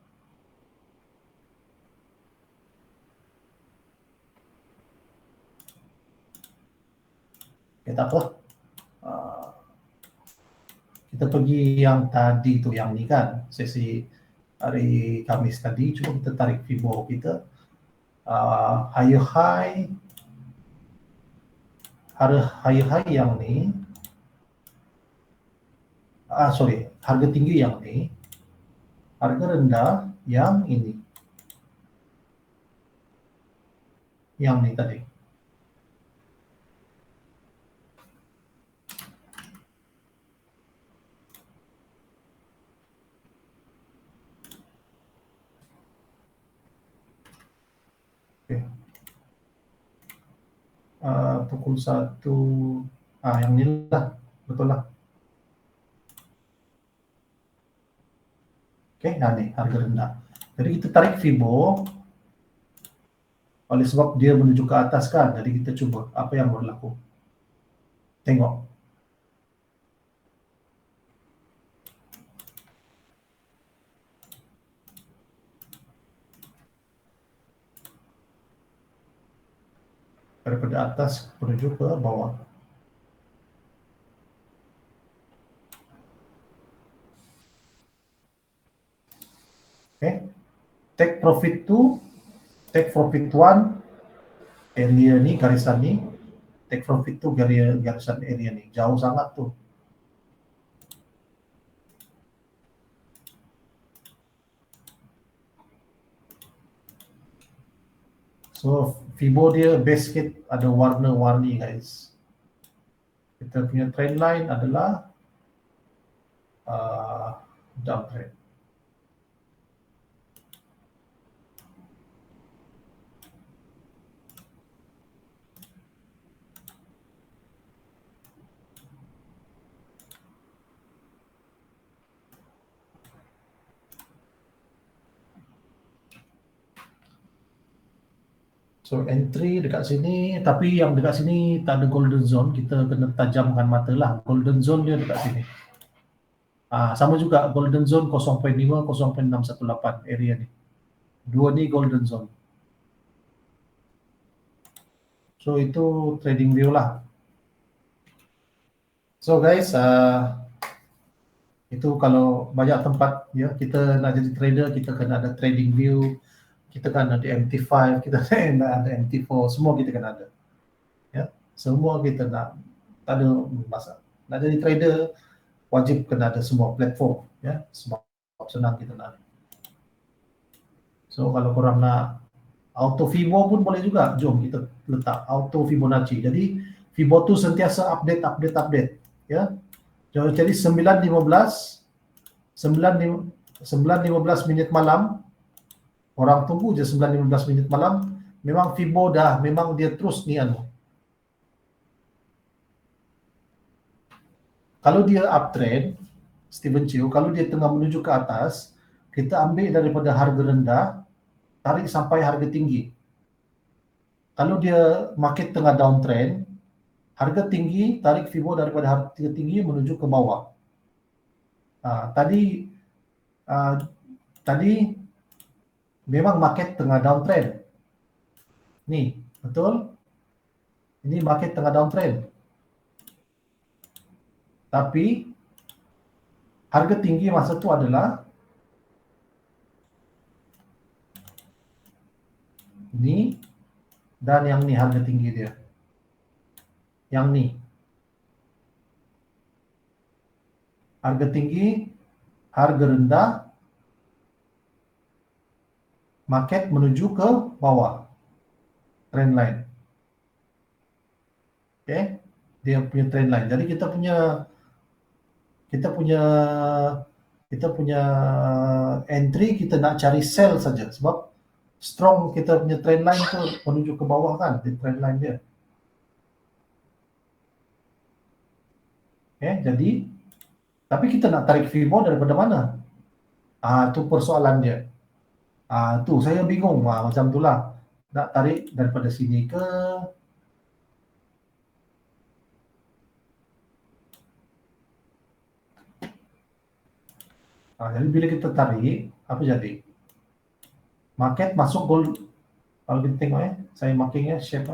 Tak apa. Kita pergi yang tadi tu, yang ni kan, sesi hari Kamis tadi. Cuba kita tarik Fibo kita. Higher high yang ni. Harga tinggi yang ni. Harga rendah yang ini. Yang ni tadi. Pukul 1. Yang ni lah. Betul lah. Ni harga rendah. Jadi kita tarik Fibo. Oleh sebab dia menuju ke atas kan. Jadi kita cuba apa yang berlaku. Tengok. Daripada atas menuju ke bawah. Take profit 2, take profit 1, area ni, garisan ni. Take profit 2, garisan area ni. Jauh sangat tu. So Fibo dia basket ada warna-warni guys. Kita punya trend line adalah downtrend. So entry dekat sini, tapi yang dekat sini tak ada golden zone, kita kena tajamkan mata lah. Golden zone dia dekat sini. Sama juga golden zone 0.5, 0.618 area ni. Dua ni golden zone. So itu trading view lah. So guys, itu kalau banyak tempat ya kita nak jadi trader, kita kena ada trading view, kita kena ada MT5, kita kena ada MT4, semua kita kena ada. Ya, semua kita nak, tak ada masalah. Nak jadi trader wajib kena ada semua platform ya, sebab senang kita nak. So kalau korang nak auto Fibo pun boleh juga, jom kita letak auto Fibonacci. Jadi Fibo tu sentiasa update ya. Jadi 9.15 minit malam, orang tunggu je 9.15 minit malam, memang Fibo dah, memang dia terus ni anu. Kalau dia uptrend, Steven Chiu, kalau dia tengah menuju ke atas, kita ambil daripada harga rendah, tarik sampai harga tinggi. Kalau dia market tengah downtrend, harga tinggi, tarik Fibo daripada harga tinggi menuju ke bawah. Tadi memang market tengah downtrend. Ni, betul? Ini market tengah downtrend. Tapi harga tinggi masa tu adalah ni dan yang ni, harga tinggi dia. Yang ni. Harga tinggi, harga rendah, market menuju ke bawah. Trend line. Okay? Dia punya trend line. Jadi kita punya entry, kita nak cari sell saja sebab strong kita punya trend line tu menuju ke bawah kan, di trend line dia. Okay, jadi tapi kita nak tarik Fibo daripada mana? Tu persoalan dia. Tu saya bingung, macam itulah. Nak tarik daripada sini ke? Jadi bila kita tarik, apa jadi? Market masuk gold. Kalau kita tengok saya markingnya shape.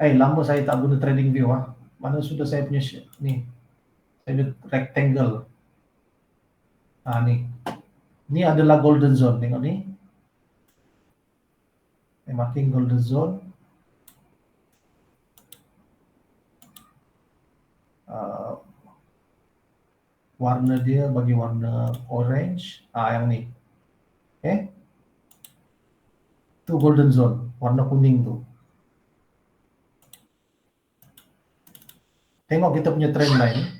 Lama saya tak guna trading view. Mana sudah saya punya shape ni? Saya punya rectangle. Ni. Ni adalah golden zone. Tengok ni. Saya marking golden zone. Warna dia bagi warna orange. Yang ni. Tu golden zone. Warna kuning tu. Tengok kita punya trend line.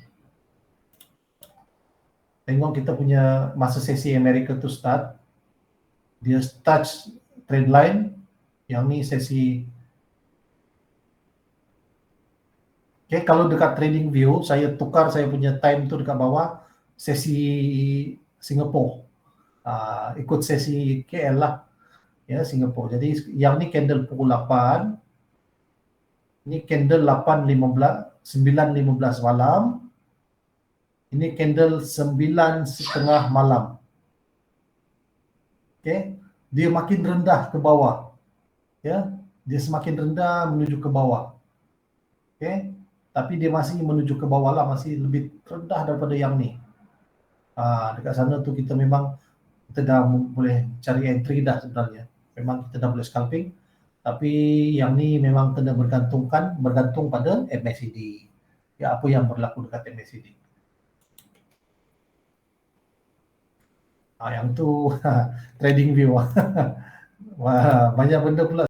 Tengok kita punya masa sesi Amerika tu start. Dia touch trend line. Yang ni sesi. Kalau dekat trading view, saya tukar saya punya time tu dekat bawah. Sesi Singapore. Ikut sesi KL lah. Ya, Singapore. Jadi yang ni candle pukul 8. Ini candle 9.15 malam. Ini candle 9.30 malam. Dia makin rendah ke bawah. Ya, dia semakin rendah menuju ke bawah. Tapi dia masih menuju ke bawah lah, masih lebih rendah daripada yang ni. Dekat sana tu kita memang kita dah boleh cari entry dah sebenarnya. Memang kita dah boleh scalping. Tapi yang ni memang kena bergantung pada MACD. Ya, apa yang berlaku dekat MACD. Yang tu trading view. Wah, banyak benda pula.